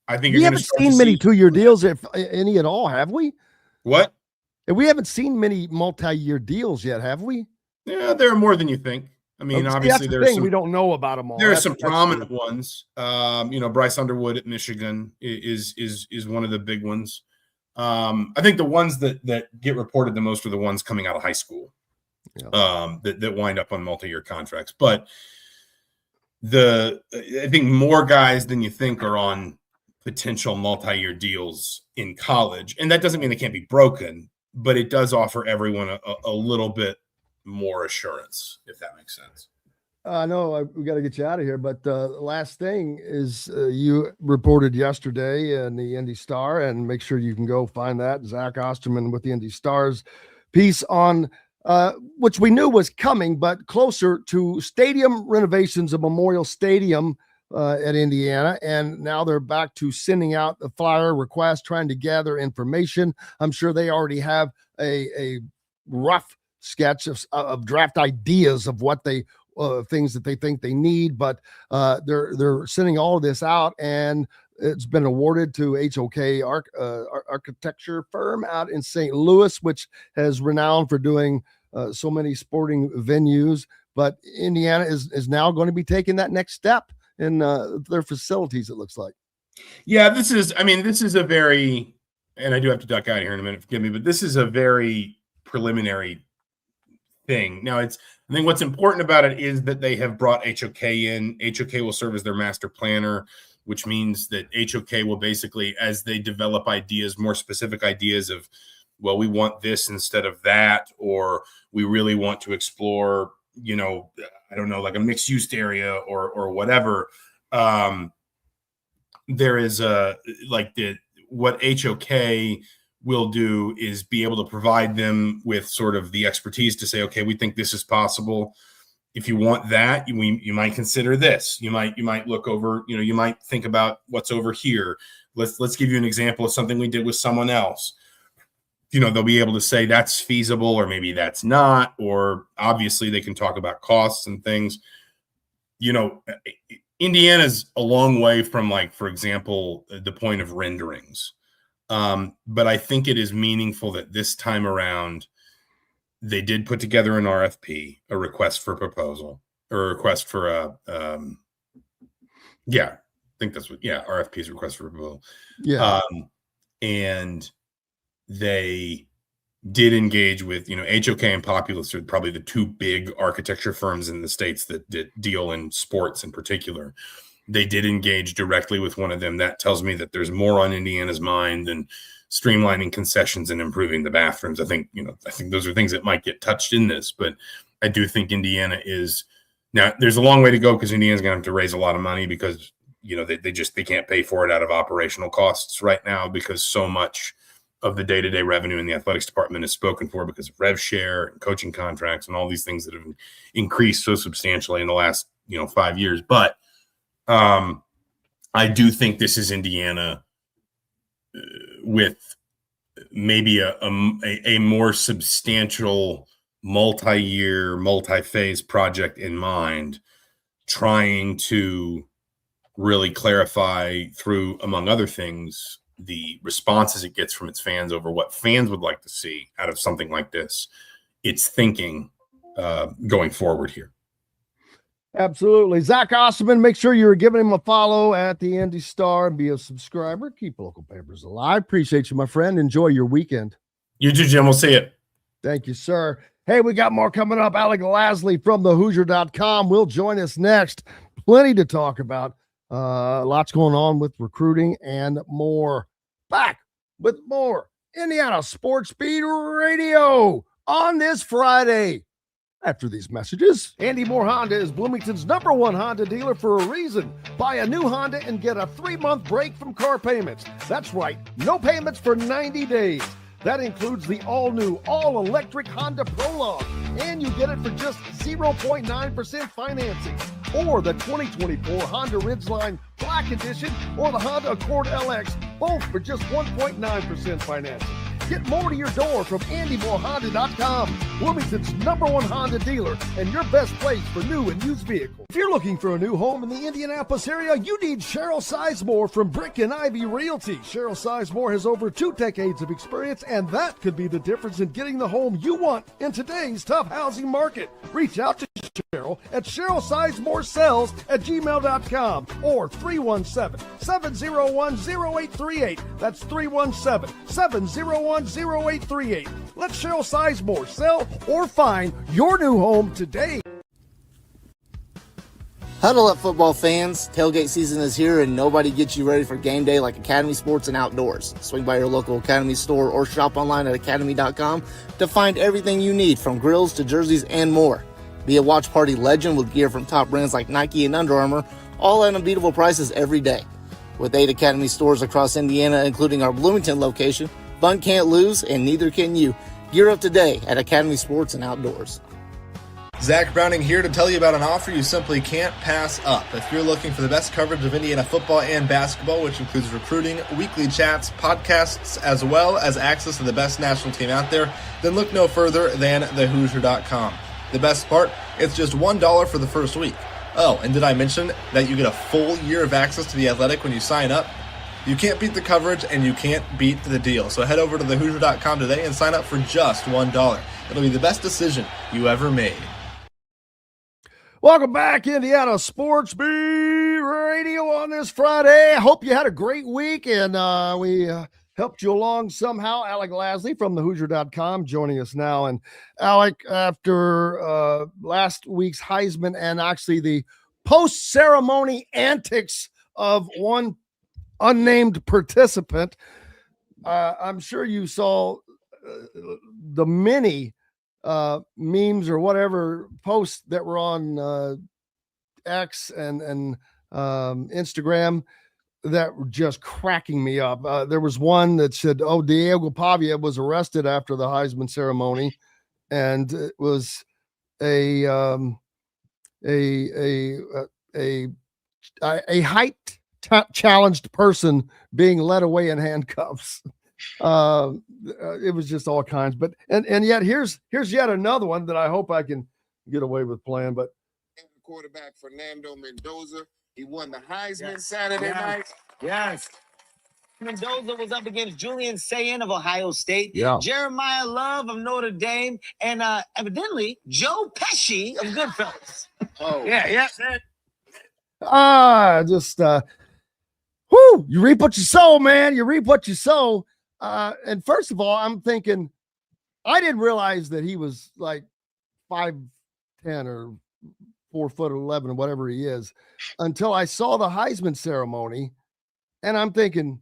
I think we haven't seen many 2-year deals, if any at all, have we? What? And we haven't seen many multi-year deals yet, have we? Yeah, there are more than you think. I mean, obviously, there's some, we don't know about them all. There are some prominent ones. Bryce Underwood at Michigan is one of the big ones. I think the ones that get reported the most are the ones coming out of high school, that wind up on multi-year contracts. But I think more guys than you think are on potential multi-year deals in college, and that doesn't mean they can't be broken, but it does offer everyone a little bit more assurance, if that makes sense. I know we got to get you out of here, but the last thing is you reported yesterday in the Indy Star, and make sure you can go find that. Zach Osterman with the Indy Star's piece on which we knew was coming, but closer to stadium renovations of Memorial Stadium at Indiana. And now they're back to sending out a flyer request, trying to gather information. I'm sure they already have a rough sketch of draft ideas of what they things that they think they need, but they're sending all of this out, and it's been awarded to HOK architecture firm out in St. Louis, which has renowned for doing so many sporting venues. But Indiana is now going to be taking that next step in their facilities, it looks like. Yeah, this is a very, and I do have to duck out of here in a minute, forgive me, but this is a very preliminary thing. Now, I think what's important about it is that they have brought HOK in. HOK will serve as their master planner. which means that HOK will basically, as they develop ideas, more specific ideas of, well, we want this instead of that, or we really want to explore, I don't know, like a mixed use area or whatever. There is what HOK will do is be able to provide them with sort of the expertise to say, okay, we think this is possible. If you want that, you might consider this. You might look over, you might think about what's over here. Let's give you an example of something we did with someone else. They'll be able to say that's feasible, or maybe that's not, or obviously they can talk about costs and things. Indiana's a long way from, like, for example, the point of renderings. But I think it is meaningful that this time around they did put together an RFP, a request for proposal, or a request for RFP is request for proposal. Yeah. And they did engage with, HOK and Populous are probably the two big architecture firms in the States that deal in sports in particular. They did engage directly with one of them. That tells me that there's more on Indiana's mind than streamlining concessions and improving the bathrooms. I think those are things that might get touched in this, but I do think Indiana is now, there's a long way to go because Indiana's going to have to raise a lot of money because, they can't pay for it out of operational costs right now, because so much of the day-to-day revenue in the athletics department is spoken for because of rev share and coaching contracts and all these things that have increased so substantially in the last, 5 years. But I do think this is Indiana with maybe a more substantial multi-year, multi-phase project in mind, trying to really clarify through, among other things, the responses it gets from its fans over what fans would like to see out of something like this. It's thinking going forward here. Absolutely. Zach Osterman, make sure you're giving him a follow at the Indy Star and be a subscriber. Keep local papers alive. Appreciate you, my friend. Enjoy your weekend. You too, Jim. We'll see you. Thank you, sir. Hey, we got more coming up. Alec Lasley from thehoosier.com will join us next. Plenty to talk about. Lots going on with recruiting and more. Back with more Indiana Sports Beat Radio on this Friday. After these messages, Andy Moore Honda is Bloomington's #1 Honda dealer for a reason. Buy a new Honda and get a 3-month break from car payments. That's right, no payments for 90 days. That includes the all-new, all-electric Honda Prologue, and you get it for just 0.9% financing. Or the 2024 Honda Ridgeline Black Edition or the Honda Accord LX, both for just 1.9% financing. Get more to your door from AndyMooreHonda.com, Bloomington's #1 Honda dealer and your best place for new and used vehicles. If you're looking for a new home in the Indianapolis area, you need Cheryl Sizemore from Brick and Ivy Realty. Cheryl Sizemore has over 2 decades of experience, and that could be the difference in getting the home you want in today's tough housing market. Reach out to Cheryl at CherylSizemore@gmail.com or 317-701-0838. That's 317-701-0838. Let Cheryl Sizemore sell or find your new home today. Huddle up, football fans. Tailgate season is here, and nobody gets you ready for game day like Academy Sports and Outdoors. Swing by your local Academy store or shop online at academy.com to find everything you need, from grills to jerseys and more. Be a watch party legend with gear from top brands like Nike and Under Armour, all at unbeatable prices every day. With 8 Academy stores across Indiana, including our Bloomington location, fun can't lose, and neither can you. Gear up today at Academy Sports and Outdoors. Zach Browning here to tell you about an offer you simply can't pass up. If you're looking for the best coverage of Indiana football and basketball, which includes recruiting, weekly chats, podcasts, as well as access to the best national team out there, then look no further than thehoosier.com. The best part, it's just $1 for the first week. Oh, and did I mention that you get a full year of access to The Athletic when you sign up? You can't beat the coverage, and you can't beat the deal. So head over to thehoosier.com today and sign up for just $1. It'll be the best decision you ever made. Welcome back, Indiana Sports Beat Radio on this Friday. I hope you had a great week, and we helped you along somehow. Alec Lasley from thehoosier.com joining us now. And Alec, after last week's Heisman and actually the post-ceremony antics of one unnamed participant. I'm sure you saw the many memes or whatever posts that were on X and Instagram that were just cracking me up. There was one that said, "Oh, Diego Pavia was arrested after the Heisman ceremony," and it was a height challenged person being led away in handcuffs. It was just all kinds. But and yet here's yet another one that I hope I can get away with playing. But quarterback Fernando Mendoza, he won the Heisman Saturday night. Yes. Mendoza was up against Julian Sayin of Ohio State, Yeah. Jeremiah Love of Notre Dame, and evidently Joe Pesci of Goodfellas. Oh, Yeah. You reap what you sow, man. You reap what you sow. And first of all, I'm thinking, I didn't realize that he was like 5'10" or 4'11" or whatever he is until I saw the Heisman ceremony. And I'm thinking,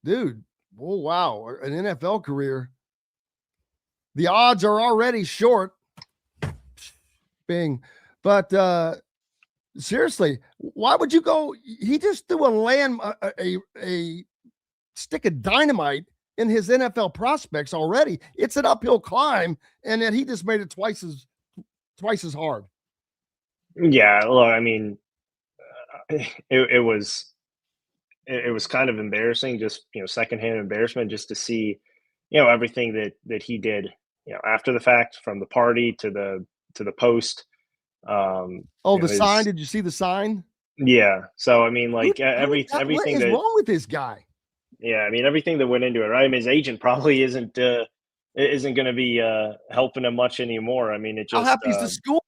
dude, oh, wow, an NFL career. The odds are already short. Bing. But seriously, why would you go? He just threw a stick of dynamite in his NFL prospects already. It's an uphill climb, and then he just made it twice as hard. Yeah, look, I mean, it was kind of embarrassing, just secondhand embarrassment, just to see everything that he did after the fact, from the party to the post. The sign. Did you see the sign? Yeah. So I mean, like everything what is wrong with this guy? Yeah, I mean, everything that went into it, right? I mean, his agent probably isn't going to be helping him much anymore. I mean, it just. How happy is the school?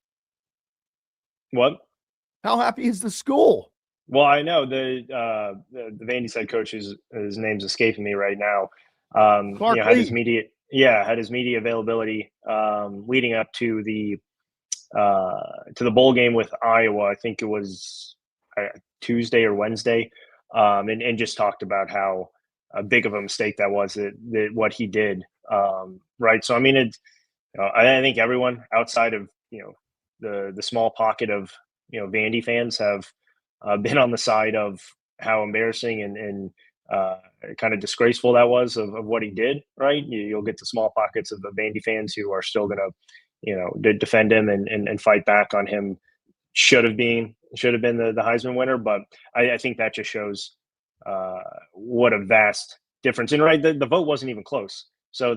What? How happy is the school? Well, I know the Vandy's head coach, his name's escaping me right now. Had his media availability leading up to the bowl game with Iowa. I think it was Tuesday or Wednesday, and just talked about how big of a mistake that was, that what he did. Right. So I mean, I think everyone outside of the small pocket of Vandy fans have been on the side of how embarrassing and kind of disgraceful that was of what he did. Right. You'll get the small pockets of the Vandy fans who are still going to defend him and fight back on him. Should have been the Heisman winner, but I think that just shows what a vast difference. And right, the vote wasn't even close. So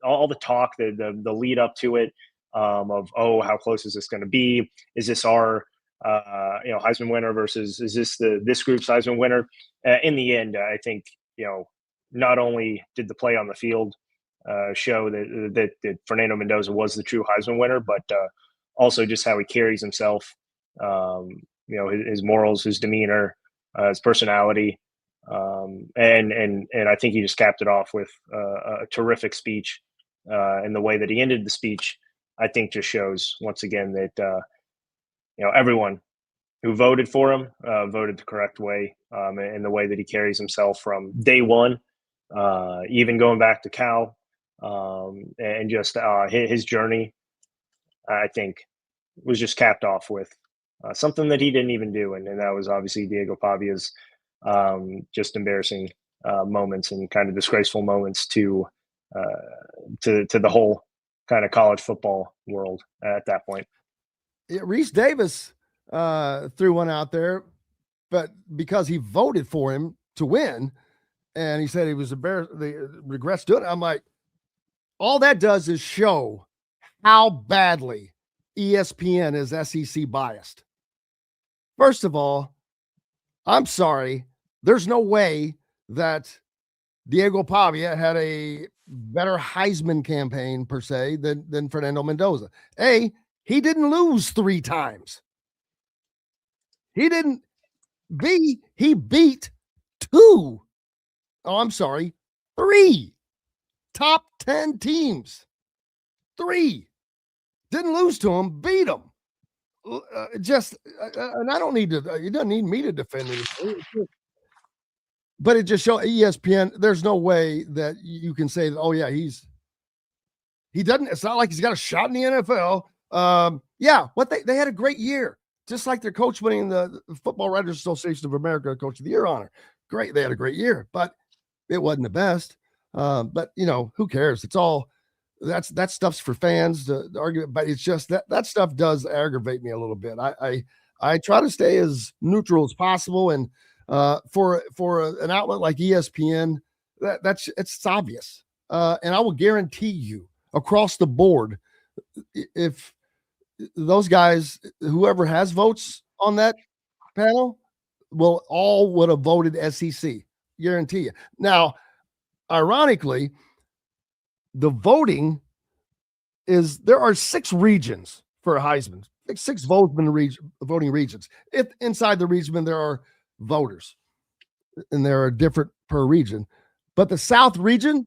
all the talk, the lead up to it, of how close is this going to be? Is this our Heisman winner versus is this this group's Heisman winner? In the end, I think not only did the play on the field show that Fernando Mendoza was the true Heisman winner, but also just how he carries himself. His morals, his demeanor, his personality, and I think he just capped it off with a terrific speech. And the way that he ended the speech, I think, just shows once again that everyone who voted for him voted the correct way, and the way that he carries himself from day one, even going back to Cal, and just his journey, I think, was just capped off with something that he didn't even do, and that was obviously Diego Pavia's just embarrassing moments and kind of disgraceful moments to the whole kind of college football world at that point. Yeah, Reese Davis threw one out there, but because he voted for him to win, and he said he was embarrassed, the regrets doing it. I'm like, all that does is show how badly ESPN is SEC biased. First of all, I'm sorry, there's no way that Diego Pavia had a better Heisman campaign per se than Fernando Mendoza. A, he didn't lose 3 times. He didn't. B, he beat 2. Oh, I'm sorry, 3 top 10 teams. 3. Didn't lose to him, beat him. and I don't need to. It doesn't need me to defend anything. But it just shows ESPN. There's no way that you can say that. Oh yeah, he doesn't. It's not like he's got a shot in the NFL. Yeah, they had a great year, just like their coach winning the Football Writers Association of America Coach of the Year honor. Great, they had a great year, but it wasn't the best. But who cares? It's all that stuff's for fans to argue. But it's just that stuff does aggravate me a little bit. I try to stay as neutral as possible, and for an outlet like ESPN, it's obvious. And I will guarantee you across the board, if those guys, whoever has votes on that panel, would have voted SEC. Guarantee you. Now, ironically, the voting there are 6 regions for Heisman, 6 voting regions. If inside the region there are voters, and there are different per region, but the South region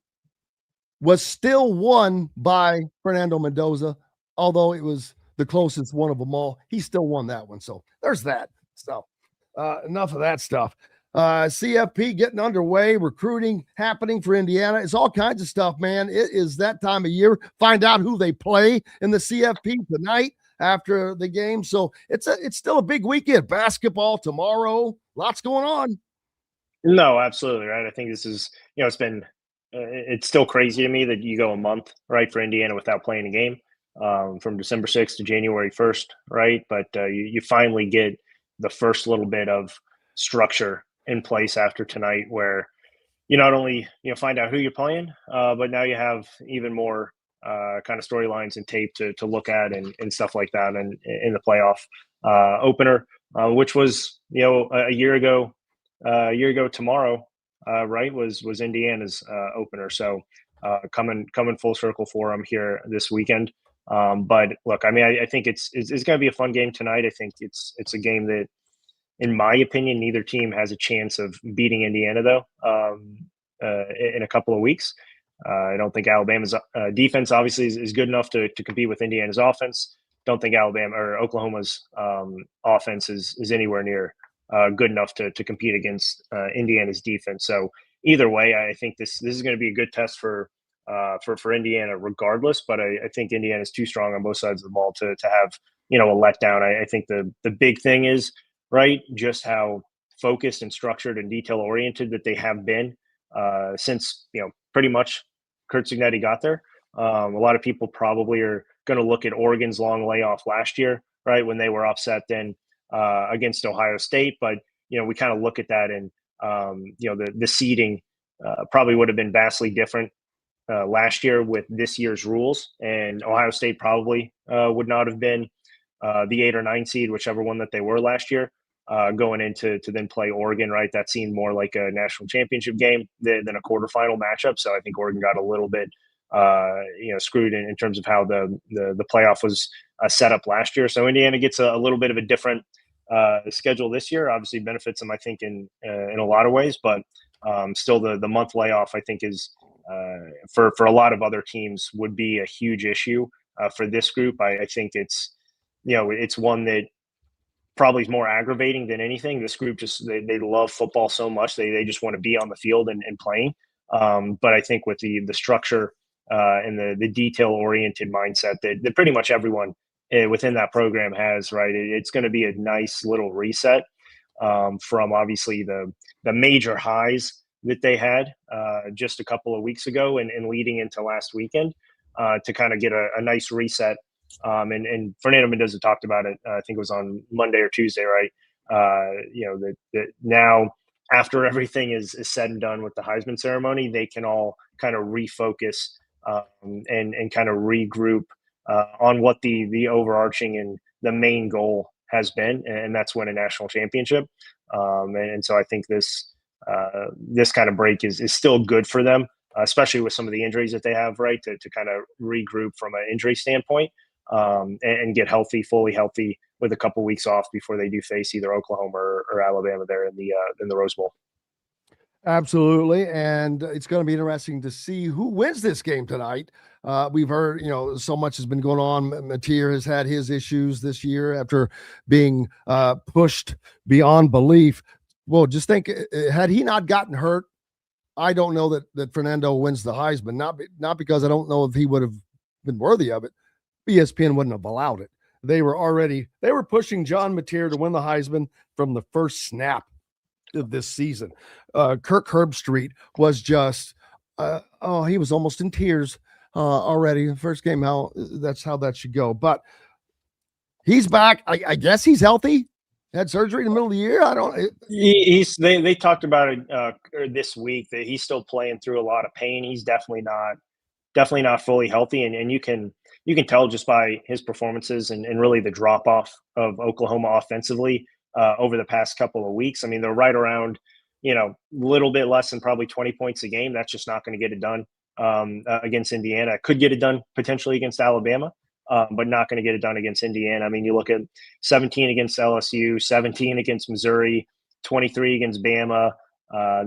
was still won by Fernando Mendoza, although it was the closest one of them all. He still won that one. So there's that. So enough of that stuff. CFP getting underway, recruiting happening for Indiana. It's all kinds of stuff, man. It is that time of year. Find out who they play in the CFP tonight after the game. So it's still a big weekend. Basketball tomorrow. Lots going on. No, absolutely right. I think this is, it's still crazy to me that you go a month, right, for Indiana without playing a game, from December 6th to January 1st, right? But you finally get the first little bit of structure in place after tonight, where you not only find out who you're playing, but now you have even more kind of storylines and tape to look at and stuff like that, and in the playoff opener, which was a year ago tomorrow, right, was Indiana's opener. So coming full circle for them here this weekend. But look, I mean, I think it's going to be a fun game tonight. I think it's a game that, in my opinion, neither team has a chance of beating Indiana, though, in a couple of weeks. I don't think Alabama's defense obviously is good enough to compete with Indiana's offense. Don't think Alabama or Oklahoma's offense is anywhere near good enough to compete against Indiana's defense. So either way, I think this is going to be a good test for Indiana regardless. But I think Indiana is too strong on both sides of the ball to have a letdown. I think the big thing is, right, just how focused and structured and detail oriented that they have been since pretty much Kurt Cignetti got there. A lot of people probably are going to look at Oregon's long layoff last year, right, when they were upset then against Ohio State. But we kind of look at that, and the seeding probably would have been vastly different last year with this year's rules, and Ohio State probably would not have been the 8 or 9 seed, whichever one that they were last year, going into to then play Oregon, right? That seemed more like a national championship game than a quarterfinal matchup. So I think Oregon got a little bit screwed in terms of how the playoff was set up last year. So Indiana gets a little bit of a different schedule this year. Obviously benefits them, I think, in a lot of ways, but still the month layoff, I think, is for a lot of other teams would be a huge issue for this group. I think it's one that probably is more aggravating than anything. This group just they love football so much, they just want to be on the field and playing. But I think with the structure and the detail oriented mindset that pretty much everyone within that program has, right, it's going to be a nice little reset from obviously the major highs that they had just a couple of weeks ago and leading into last weekend, to kind of get a nice reset. And Fernando Mendoza talked about it. I think it was on Monday or Tuesday, right? That now, after everything is said and done with the Heisman ceremony, they can all kind of refocus and kind of regroup on what the overarching and the main goal has been, and that's win a national championship. And so I think this kind of break is still good for them, especially with some of the injuries that they have, right, to kind of regroup from an injury standpoint. And get fully healthy with a couple weeks off before they do face either Oklahoma or Alabama there in the Rose Bowl. Absolutely. And it's going to be interesting to see who wins this game tonight. We've heard, so much has been going on. Mateer has had his issues this year after being pushed beyond belief. Well, just think, had he not gotten hurt, I don't know that Fernando wins the Heisman. Not because I don't know if he would have been worthy of it. ESPN wouldn't have allowed it. They were pushing John Mateer to win the Heisman from the first snap of this season. Kirk Herbstreit was just, he was almost in tears already. The first game, that's how that should go. But he's back. I guess he's healthy. Had surgery in the middle of the year. I don't. They talked about it this week that he's still playing through a lot of pain. He's definitely not fully healthy, and you can tell just by his performances and really the drop off of Oklahoma offensively over the past couple of weeks. I mean, they're right around, a little bit less than probably 20 points a game. That's just not going to get it done against Indiana. Could get it done potentially against Alabama, but not going to get it done against Indiana. I mean, you look at 17 against LSU, 17 against Missouri, 23 against Bama.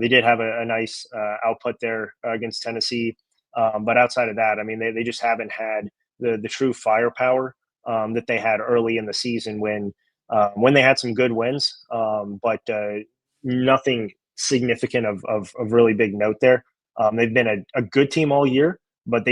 They did have a nice output there against Tennessee. But outside of that, I mean, they just haven't had the true firepower that they had early in the season when they had some good wins, but nothing significant of really big note there. They've been a good team all year, but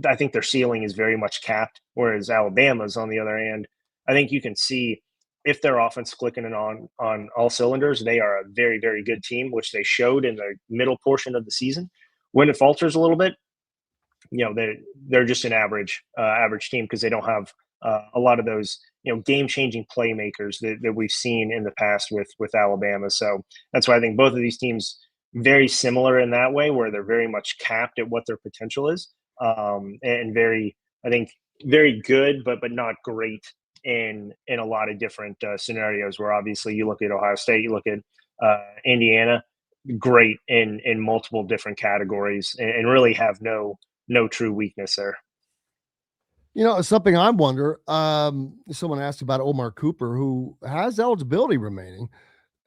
I think their ceiling is very much capped, whereas Alabama's, on the other hand, I think you can see if their offense clicking on all cylinders, they are a very, very good team, which they showed in the middle portion of the season. When it falters a little bit, they're just an average team because they don't have a lot of those game-changing playmakers that we've seen in the past with Alabama. So that's why I think both of these teams very similar in that way, where they're very much capped at what their potential is, and very good, but not great in a lot of different scenarios. Where obviously you look at Ohio State, you look at Indiana, great in multiple different categories, and really have no true weakness there. Something I wonder, someone asked about Omar Cooper, who has eligibility remaining.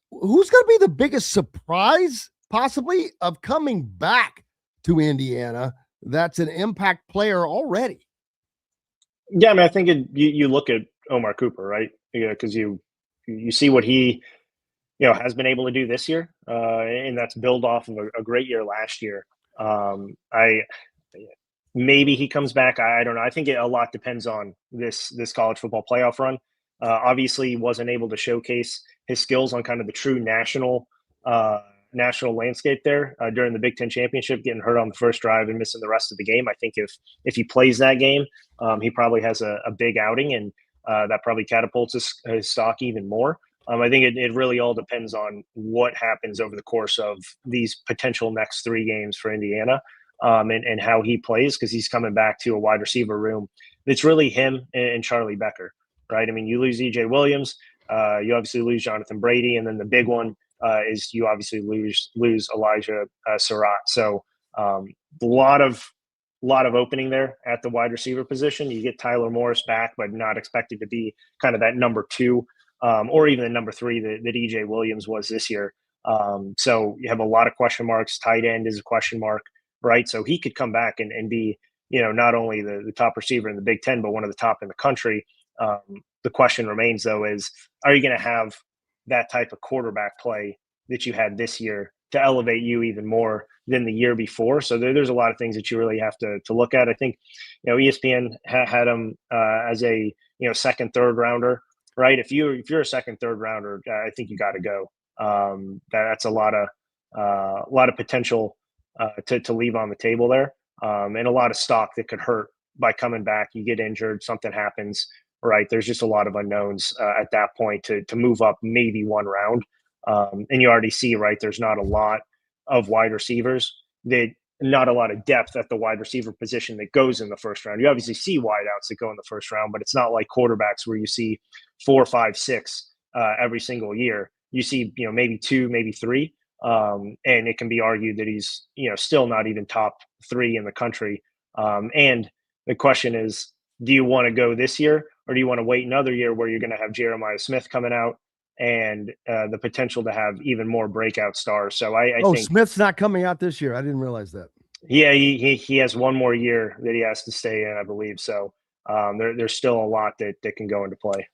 Who's going to be the biggest surprise possibly of coming back to Indiana that's an impact player already? Yeah, I mean, I think you look at Omar Cooper, right? Because you see what he has been able to do this year, and that's build off of a great year last year. Maybe he comes back. I don't know. I think a lot depends on this college football playoff run. Obviously, he wasn't able to showcase his skills on kind of the true national landscape there during the Big Ten championship, getting hurt on the first drive and missing the rest of the game. I think if he plays that game, he probably has a big outing, and that probably catapults his stock even more. I think it really all depends on what happens over the course of these potential next 3 games for Indiana. And how he plays, because he's coming back to a wide receiver room that's really him and Charlie Becker, right? I mean, you lose EJ Williams, you obviously lose Jonathan Brady, and then the big one is you obviously lose Elijah Surratt. So a lot of opening there at the wide receiver position. You get Tyler Morris back, but not expected to be kind of that number 2 or even the number 3 that EJ Williams was this year. So you have a lot of question marks. Tight end is a question mark. Right. So he could come back and be, not only the top receiver in the Big Ten, but one of the top in the country. The question remains, though, is are you going to have that type of quarterback play that you had this year to elevate you even more than the year before? So there's a lot of things that you really have to look at. I think, ESPN had him as a, second, third rounder. Right. If you're a second, third rounder, I think you got to go. That's a lot of potential to leave on the table there, and a lot of stock that could hurt by coming back. You get injured, something happens, right? There's just a lot of unknowns at that point to move up maybe 1 round. And you already see, right, there's not a lot of wide receivers, not a lot of depth at the wide receiver position that goes in the first round. You obviously see wideouts that go in the first round, but it's not like quarterbacks where you see 4, 5, 6 every single year. You see, maybe 2, maybe 3. And it can be argued that he's, still not even top 3 in the country. And the question is, do you want to go this year, or do you want to wait another year where you're going to have Jeremiah Smith coming out, and the potential to have even more breakout stars. So I think Smith's not coming out this year. I didn't realize that. Yeah, he has one more year that he has to stay in, I believe. So there's still a lot that can go into play.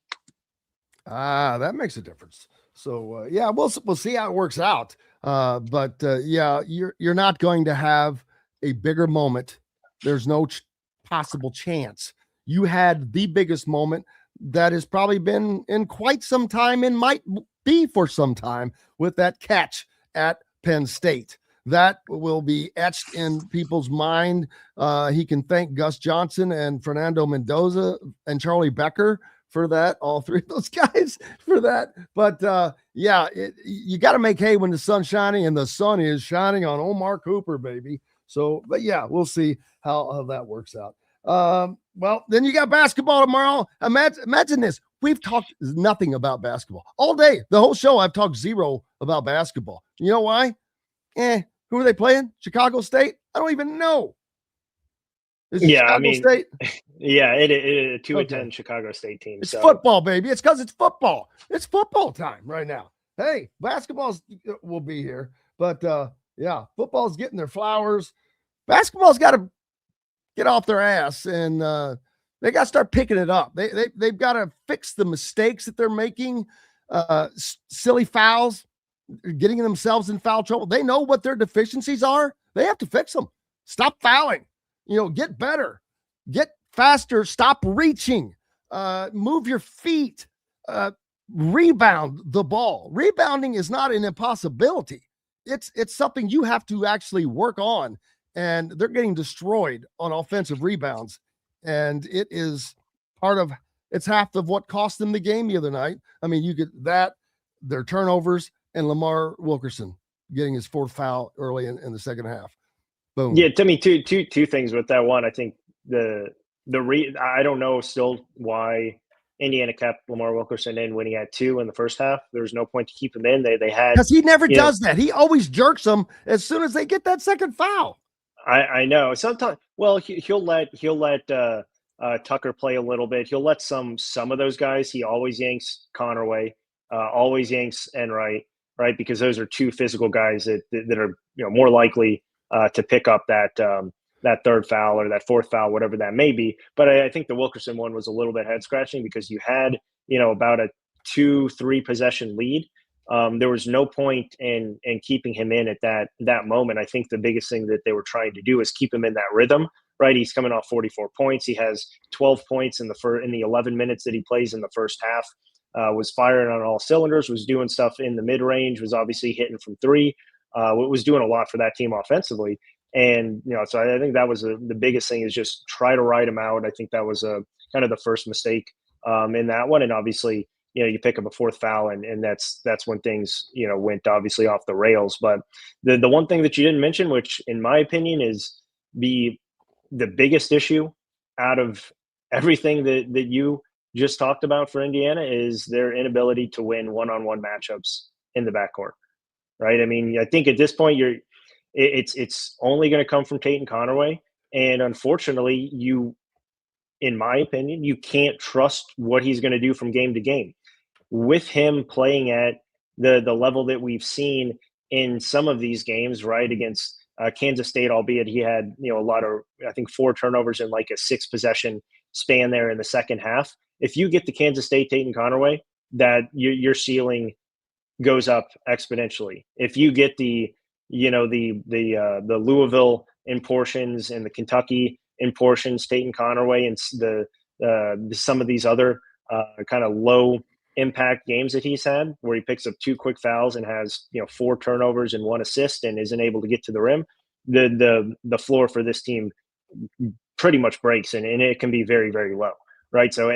That makes a difference. So yeah, we'll see how it works out. But yeah, you're not going to have a bigger moment. There's no possible chance. You had the biggest moment that has probably been in quite some time and might be for some time with that catch at Penn State. That will be etched in people's mind. He can thank Gus Johnson and Fernando Mendoza and Charlie Becker for that, all three of those guys for that. But yeah, you got to make hay when the sun's shining, and the sun is shining on Omar Cooper, baby. So, but yeah, we'll see how that works out. Well, then you got basketball tomorrow. Imagine this. We've talked nothing about basketball all day. The whole show, I've talked zero about basketball. You know why? Who are they playing? Chicago State? I don't even know. Chicago State? Yeah, it 2-10 Chicago State team. It's football, baby. It's because it's football. It's football time right now. Hey, basketball will be here, but yeah, football's getting their flowers. Basketball's got to get off their ass, and they got to start picking it up. They've got to fix the mistakes that they're making, silly fouls, getting themselves in foul trouble. They know what their deficiencies are. They have to fix them. Stop fouling. Get better, get faster, stop reaching, move your feet, rebound the ball. Rebounding is not an impossibility. It's something you have to actually work on, and they're getting destroyed on offensive rebounds. And it's half of what cost them the game the other night. I mean, you get that, their turnovers, and Lamar Wilkerson getting his fourth foul early in the second half. Boom. Yeah, to me, two things with that. One, I think I don't know still why Indiana kept Lamar Wilkerson in when he had 2 in the first half. There was no point to keep him in. They had, because he never does that. He always jerks them as soon as they get that second foul. I know. Sometimes, well, he'll let Tucker play a little bit. He'll let some of those guys. He always yanks Connerway, always yanks Enright, right? Because those are 2 physical guys that are more likely to pick up that third foul or that fourth foul, whatever that may be. But I think the Wilkerson one was a little bit head scratching because you had, about a 2-3 possession lead. There was no point in keeping him in at that moment. I think the biggest thing that they were trying to do is keep him in that rhythm, right? He's coming off 44 points. He has 12 points in the 11 minutes that he plays in the first half. Was firing on all cylinders, was doing stuff in the mid range, was obviously hitting from 3. Was doing a lot for that team offensively. And, so I think that was the biggest thing, is just try to ride him out. I think that was kind of the first mistake in that one. And obviously, you pick up a fourth foul, and that's when things, went obviously off the rails. But the one thing that you didn't mention, which in my opinion is the biggest issue out of everything that you just talked about for Indiana, is their inability to win one-on-one matchups in the backcourt. Right. I mean, I think at this point it's only going to come from Tate and Connerway. And unfortunately, in my opinion, you can't trust what he's going to do from game to game. With him playing at the level that we've seen in some of these games, right, against Kansas State, albeit he had, a lot of, I think 4 turnovers in like a 6 possession span there in the second half. If you get the Kansas State Tate and Connerway, that your ceiling goes up exponentially. If you get the Louisville in portions and the Kentucky in portions, Tate and Connerway, and the some of these other kind of low impact games that he's had, where he picks up 2 quick fouls and has 4 turnovers and 1 assist and isn't able to get to the rim, the floor for this team pretty much breaks, and it can be very, very low, right? So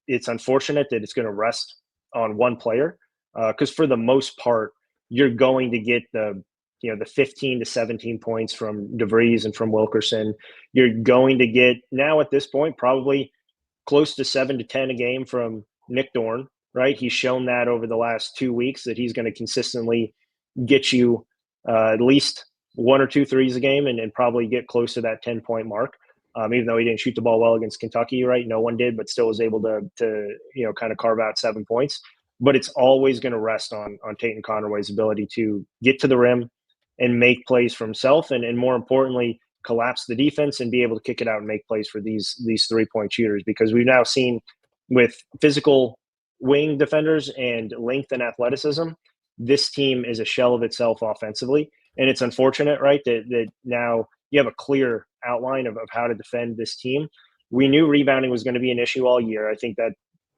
it's unfortunate that it's going to rest on one player. Because for the most part, you're going to get the 15 to 17 points from DeVries and from Wilkerson. You're going to get, now at this point, probably close to 7 to 10 a game from Nick Dorn, right? He's shown that over the last 2 weeks that he's going to consistently get you at least 1 or 2 threes a game and probably get close to that 10-point mark. Even though he didn't shoot the ball well against Kentucky, right? No one did, but still was able to kind of carve out 7 points. but it's always going to rest on Tatum Conaway's ability to get to the rim and make plays for himself, and more importantly, collapse the defense and be able to kick it out and make plays for these 3-point shooters. Because we've now seen with physical wing defenders and length and athleticism, this team is a shell of itself offensively. And it's unfortunate, right, that now you have a clear outline of how to defend this team. We knew rebounding was going to be an issue all year. I think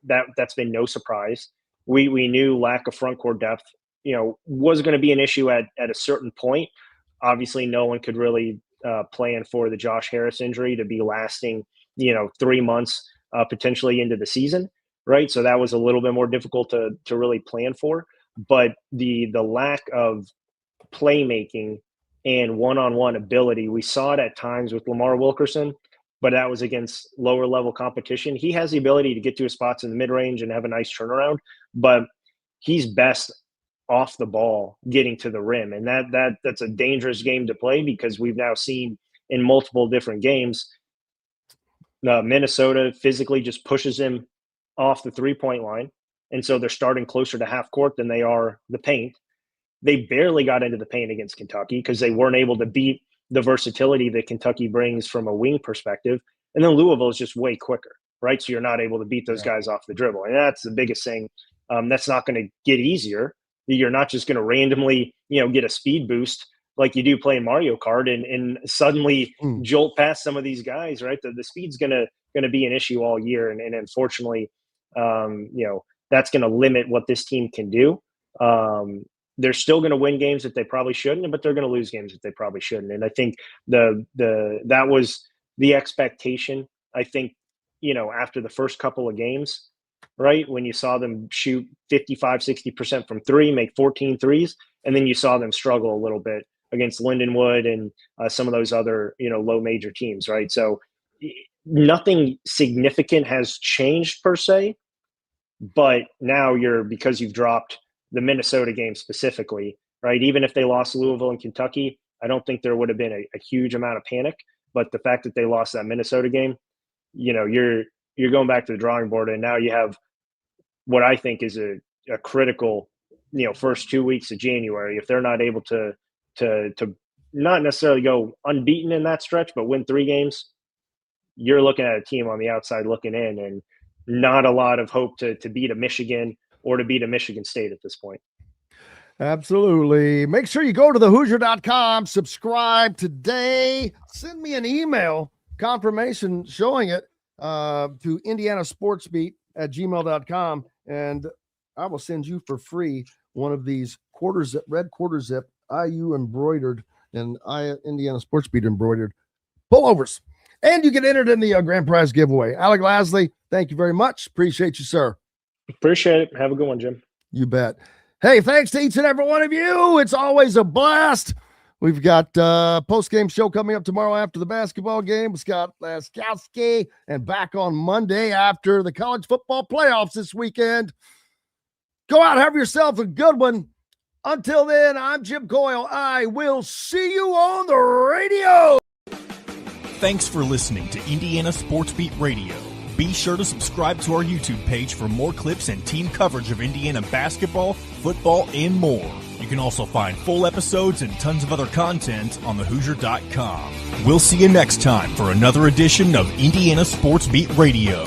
that's been no surprise. We knew lack of front court depth, was going to be an issue at a certain point. Obviously, no one could really plan for the Josh Harris injury to be lasting, 3 months potentially into the season, right? So that was a little bit more difficult to really plan for. But the lack of playmaking and one-on-one ability, we saw it at times with Lamar Wilkerson, but that was against lower level competition. He has the ability to get to his spots in the mid-range and have a nice turnaround, but he's best off the ball getting to the rim. And that's a dangerous game to play, because we've now seen in multiple different games, Minnesota physically just pushes him off the 3-point line. And so they're starting closer to half court than they are the paint. They barely got into the paint against Kentucky because they weren't able to beat the versatility that Kentucky brings from a wing perspective. And then Louisville is just way quicker, right? So you're not able to beat those guys off the dribble. And that's the biggest thing. That's not going to get easier. You're not just going to randomly, get a speed boost like you do playing Mario Kart and suddenly jolt past some of these guys, right? The speed's going to be an issue all year. And unfortunately, that's going to limit what this team can do. They're still going to win games that they probably shouldn't, but they're going to lose games that they probably shouldn't. And I think that was the expectation. I think, after the first couple of games, right, when you saw them shoot 55-60% from three, make 14 threes, and then you saw them struggle a little bit against Lindenwood and some of those other, low major teams, right? So nothing significant has changed per se, but now because you've dropped the Minnesota game specifically, right? Even if they lost Louisville and Kentucky, I don't think there would have been a huge amount of panic. But the fact that they lost that Minnesota game, you're going back to the drawing board, and now you have what I think is a critical, first 2 weeks of January. If they're not able to not necessarily go unbeaten in that stretch, but win 3 games, you're looking at a team on the outside looking in, and not a lot of hope to beat a Michigan or to beat a Michigan State at this point. Absolutely. Make sure you go to thehoosier.com, subscribe today, send me an email confirmation showing it to indianasportsbeat@gmail.com, and I will send you for free one of these red quarter zip IU embroidered and Indiana Sports Beat embroidered pullovers. And you get entered in the grand prize giveaway. Alec Lasley, thank you very much. Appreciate you, sir. Appreciate it. Have a good one, Jim. You bet. Hey, thanks to each and every one of you. It's always a blast. We've got post-game show coming up tomorrow after the basketball game with Scott Laskowski, and back on Monday after the college football playoffs this weekend. Go out, have yourself a good one. Until then, I'm Jim Coyle. I will see you on the radio. Thanks for listening to Indiana Sports Beat Radio. Be sure to subscribe to our YouTube page for more clips and team coverage of Indiana basketball, football, and more. You can also find full episodes and tons of other content on thehoosier.com. We'll see you next time for another edition of Indiana Sports Beat Radio.